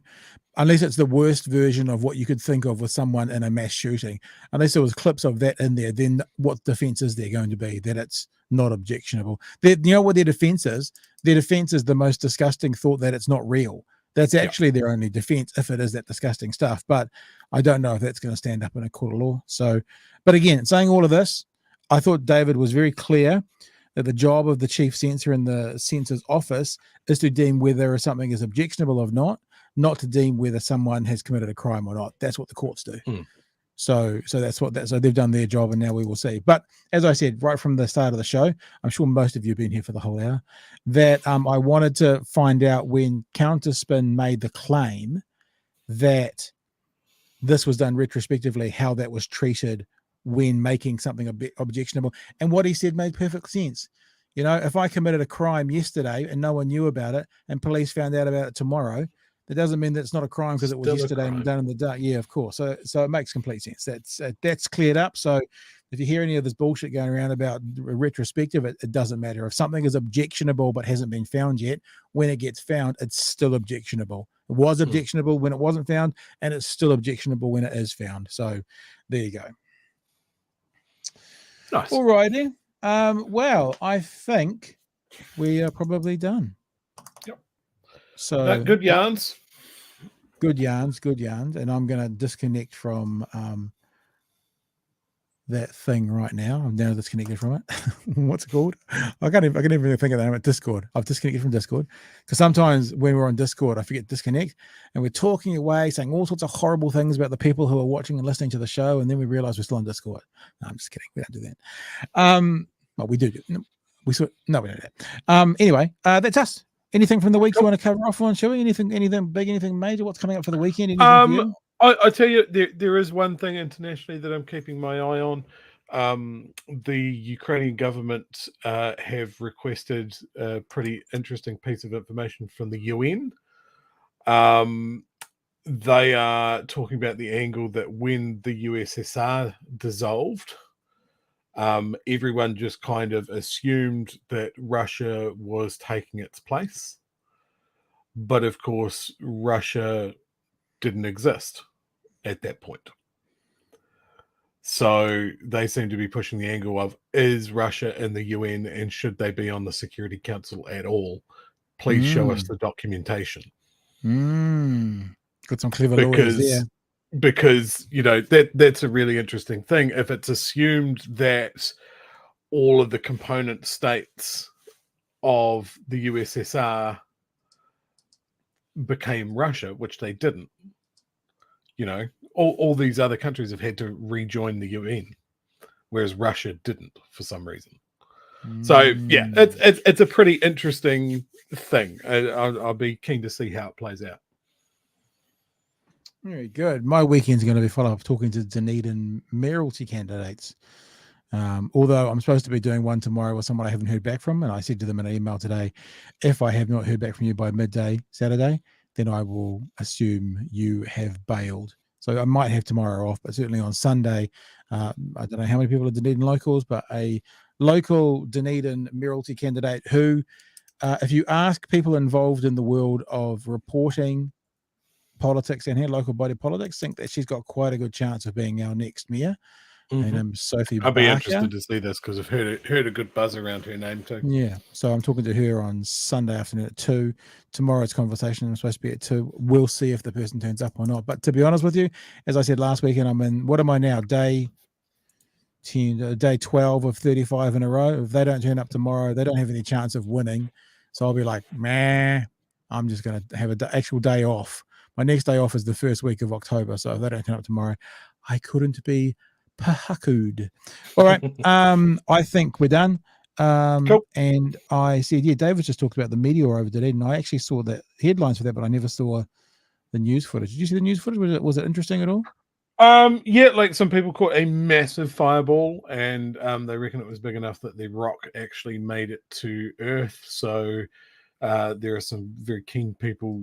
unless it's the worst version of what you could think of with someone in a mass shooting. Unless there was clips of that in there, then what defense is there going to be? That it's not objectionable. You know what their defense is? Their defense is the most disgusting thought that it's not real. That's actually their only defense if it is that disgusting stuff. But I don't know if that's going to stand up in a court of law. So, but again, saying all of this, I thought David was very clear that the job of the chief censor in the censor's office is to deem whether something is objectionable or not to deem whether someone has committed a crime or not. That's what the courts do. So that's what so they've done their job, and now we will see. But as I said right from the start of the show, I'm sure most of you have been here for the whole hour, that I wanted to find out when Counterspin made the claim that this was done retrospectively, how that was treated when making something a bit objectionable. And what he said made perfect sense. You know, if I committed a crime yesterday and no one knew about it and police found out about it tomorrow, that doesn't mean that it's not a crime because it was yesterday and done in the dark. Yeah, of course. So it makes complete sense. That's cleared up. So if you hear any of this bullshit going around about retrospective, it doesn't matter. If something is objectionable but hasn't been found yet, when it gets found, it's still objectionable. It was objectionable when it wasn't found, and it's still objectionable when it is found. So there you go. Nice. All righty. Well, I think we are probably done. Yep. So good yarns. Good yarns. And I'm going to disconnect from that thing right now. I'm now disconnected from it. What's it called? I can't even think of the name of Discord. I've disconnected from Discord because sometimes when we're on Discord, I forget to disconnect and we're talking away, saying all sorts of horrible things about the people who are watching and listening to the show, and then we realize we're still on Discord. No, I'm just kidding. We don't do that. Well, we do. We don't do that. Anyway, that's us. Anything from the week you want to cover off on, Chewy? Anything big, anything major? What's coming up for the weekend? I tell you, there is one thing internationally that I'm keeping my eye on. The Ukrainian government have requested a pretty interesting piece of information from the UN. They are talking about the angle that when the USSR dissolved, everyone just kind of assumed that Russia was taking its place. But of course, Russia didn't exist at that point. So they seem to be pushing the angle of, is Russia in the UN and should they be on the Security Council at all? Please show us the documentation. Got some clever lawyers there. Because, you know, that's a really interesting thing. If it's assumed that all of the component states of the USSR became Russia, which they didn't, you know, all these other countries have had to rejoin the UN, whereas Russia didn't for some reason. So yeah, it's a pretty interesting thing. I'll be keen to see how it plays out. Very good. My weekend's going to be follow up talking to Dunedin mayoralty candidates. Although I'm supposed to be doing one tomorrow with someone I haven't heard back from, and I said to them in an email today, if I have not heard back from you by midday Saturday, then I will assume you have bailed. So I might have tomorrow off, but certainly on Sunday, I don't know how many people are Dunedin locals, but a local Dunedin mayoralty candidate who, if you ask people involved in the world of reporting politics and her local body politics, think that she's got quite a good chance of being our next mayor. Her name's Sophie I'll be Barker. interested to see this because I've heard a good buzz around her name too. Yeah, so I'm talking to her on Sunday afternoon at 2. Tomorrow's conversation I'm supposed to be at 2. We'll see if the person turns up or not. But to be honest with you, as I said last weekend, I'm in, what am I now? Day 12 of 35 in a row. If they don't turn up tomorrow, they don't have any chance of winning. So I'll be like, man, I'm just going to have an actual day off. My next day off is the first week of October. So if they don't turn up tomorrow, I couldn't be pahakud. All right. I think we're done. Cool. And I said, yeah, David just talked about the meteor over Dunedin. I actually saw the headlines for that, but I never saw the news footage. Did you see the news footage? Was it interesting at all? Yeah, like some people caught a massive fireball, and they reckon it was big enough that the rock actually made it to Earth. So there are some very keen people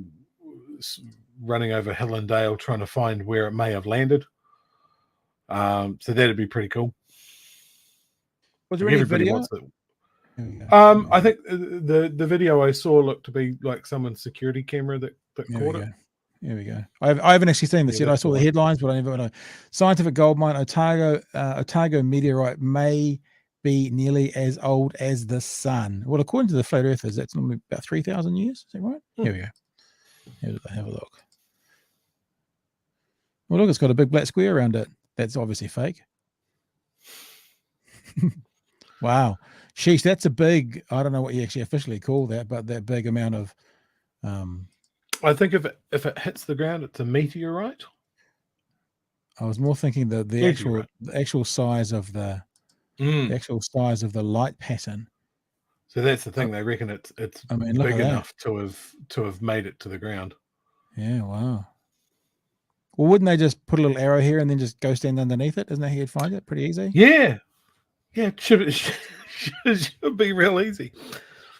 running over hill and dale trying to find where it may have landed. So that'd be pretty cool. Was there any video? I think the video I saw looked to be like someone's security camera that caught it. There we go. I haven't actually seen this yet. I saw the headlines, but I never know. Scientific gold mine, Otago meteorite may be nearly as old as the sun. Well, according to the flat earthers, that's normally about 3,000 years. Is that right? Here we go. Have a look. Well, look, it's got a big black square around it. That's obviously fake. Wow. Sheesh, that's a big, I don't know what you actually officially call that, but that big amount of I think if it hits the ground, it's a meteorite. I was more thinking the actual size of the actual size of the light pattern. So that's the thing. They reckon it's big enough to have made it to the ground. Yeah, wow. Well, wouldn't they just put a little arrow here and then just go stand underneath it? Isn't that how you'd find it? Pretty easy. Yeah, should be real easy.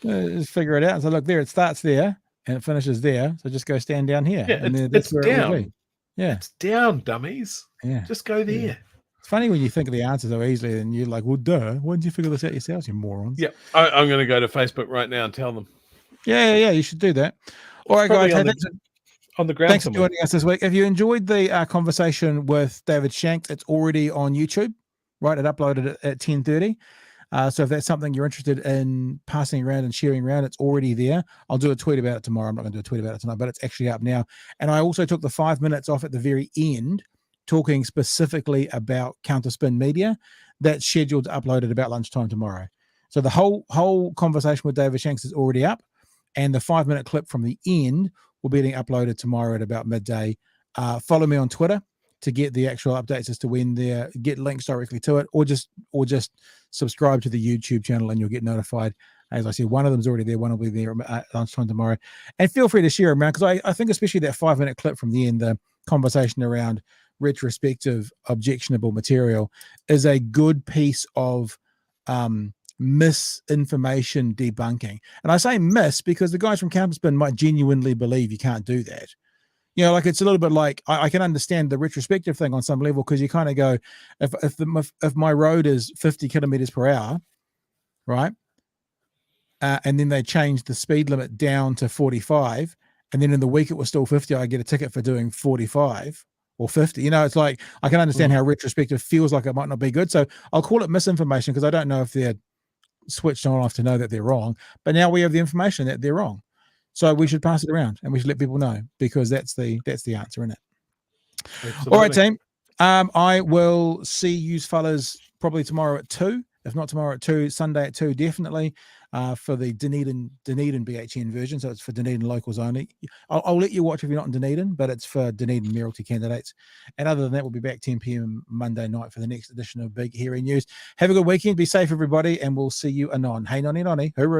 Just figure it out. So look, there it starts there. And it finishes there, so just go stand down here. Yeah, and it's where down. It will be. Yeah, it's down, dummies. Yeah, just go there. Yeah. It's funny when you think of the answer so easily, and you're like, "Well, duh! Why didn't you figure this out yourselves, you morons?" Yeah, I'm going to go to Facebook right now and tell them. Yeah, you should do that. All right, guys. On the ground. Thanks for joining us this week. If you enjoyed the conversation with David Shanks, it's already on YouTube. Right, it uploaded at 10:30. So if that's something you're interested in passing around and sharing around, it's already there. I'll do a tweet about it tomorrow. I'm not going to do a tweet about it tonight, but it's actually up now. And I also took the 5 minutes off at the very end, talking specifically about Counterspin Media. That's scheduled to upload at about lunchtime tomorrow. So the whole conversation with David Shanks is already up, and the 5-minute clip from the end will be getting uploaded tomorrow at about midday. Follow me on Twitter to get the actual updates as to when they're get links directly to it, or just subscribe to the YouTube channel and you'll get notified. As I said, one of them's already there, one will be there at lunchtime tomorrow. And feel free to share them around, because I think especially that 5-minute clip from the end, the conversation around retrospective objectionable material, is a good piece of misinformation debunking. And I say miss because the guys from Counterspin might genuinely believe you can't do that. You know, like it's a little bit like I can understand the retrospective thing on some level, because you kind of go, if my road is 50 kilometers per hour, right, and then they change the speed limit down to 45, and then in the week it was still 50, I get a ticket for doing 45 or 50. You know, it's like I can understand how retrospective feels like it might not be good. So I'll call it misinformation, because I don't know if they're switched on enough to know that they're wrong. But now we have the information that they're wrong. So we should pass it around and we should let people know, because that's the answer, isn't it? Absolutely. All right, team. I will see you fellas probably tomorrow at 2. If not tomorrow at 2, Sunday at 2, definitely, for the Dunedin BHN version. So it's for Dunedin locals only. I'll let you watch if you're not in Dunedin, but it's for Dunedin mayoralty candidates. And other than that, we'll be back 10 p.m. Monday night for the next edition of Big Hairy News. Have a good weekend. Be safe, everybody, and we'll see you anon. Hey, noni, noni. Hooroo.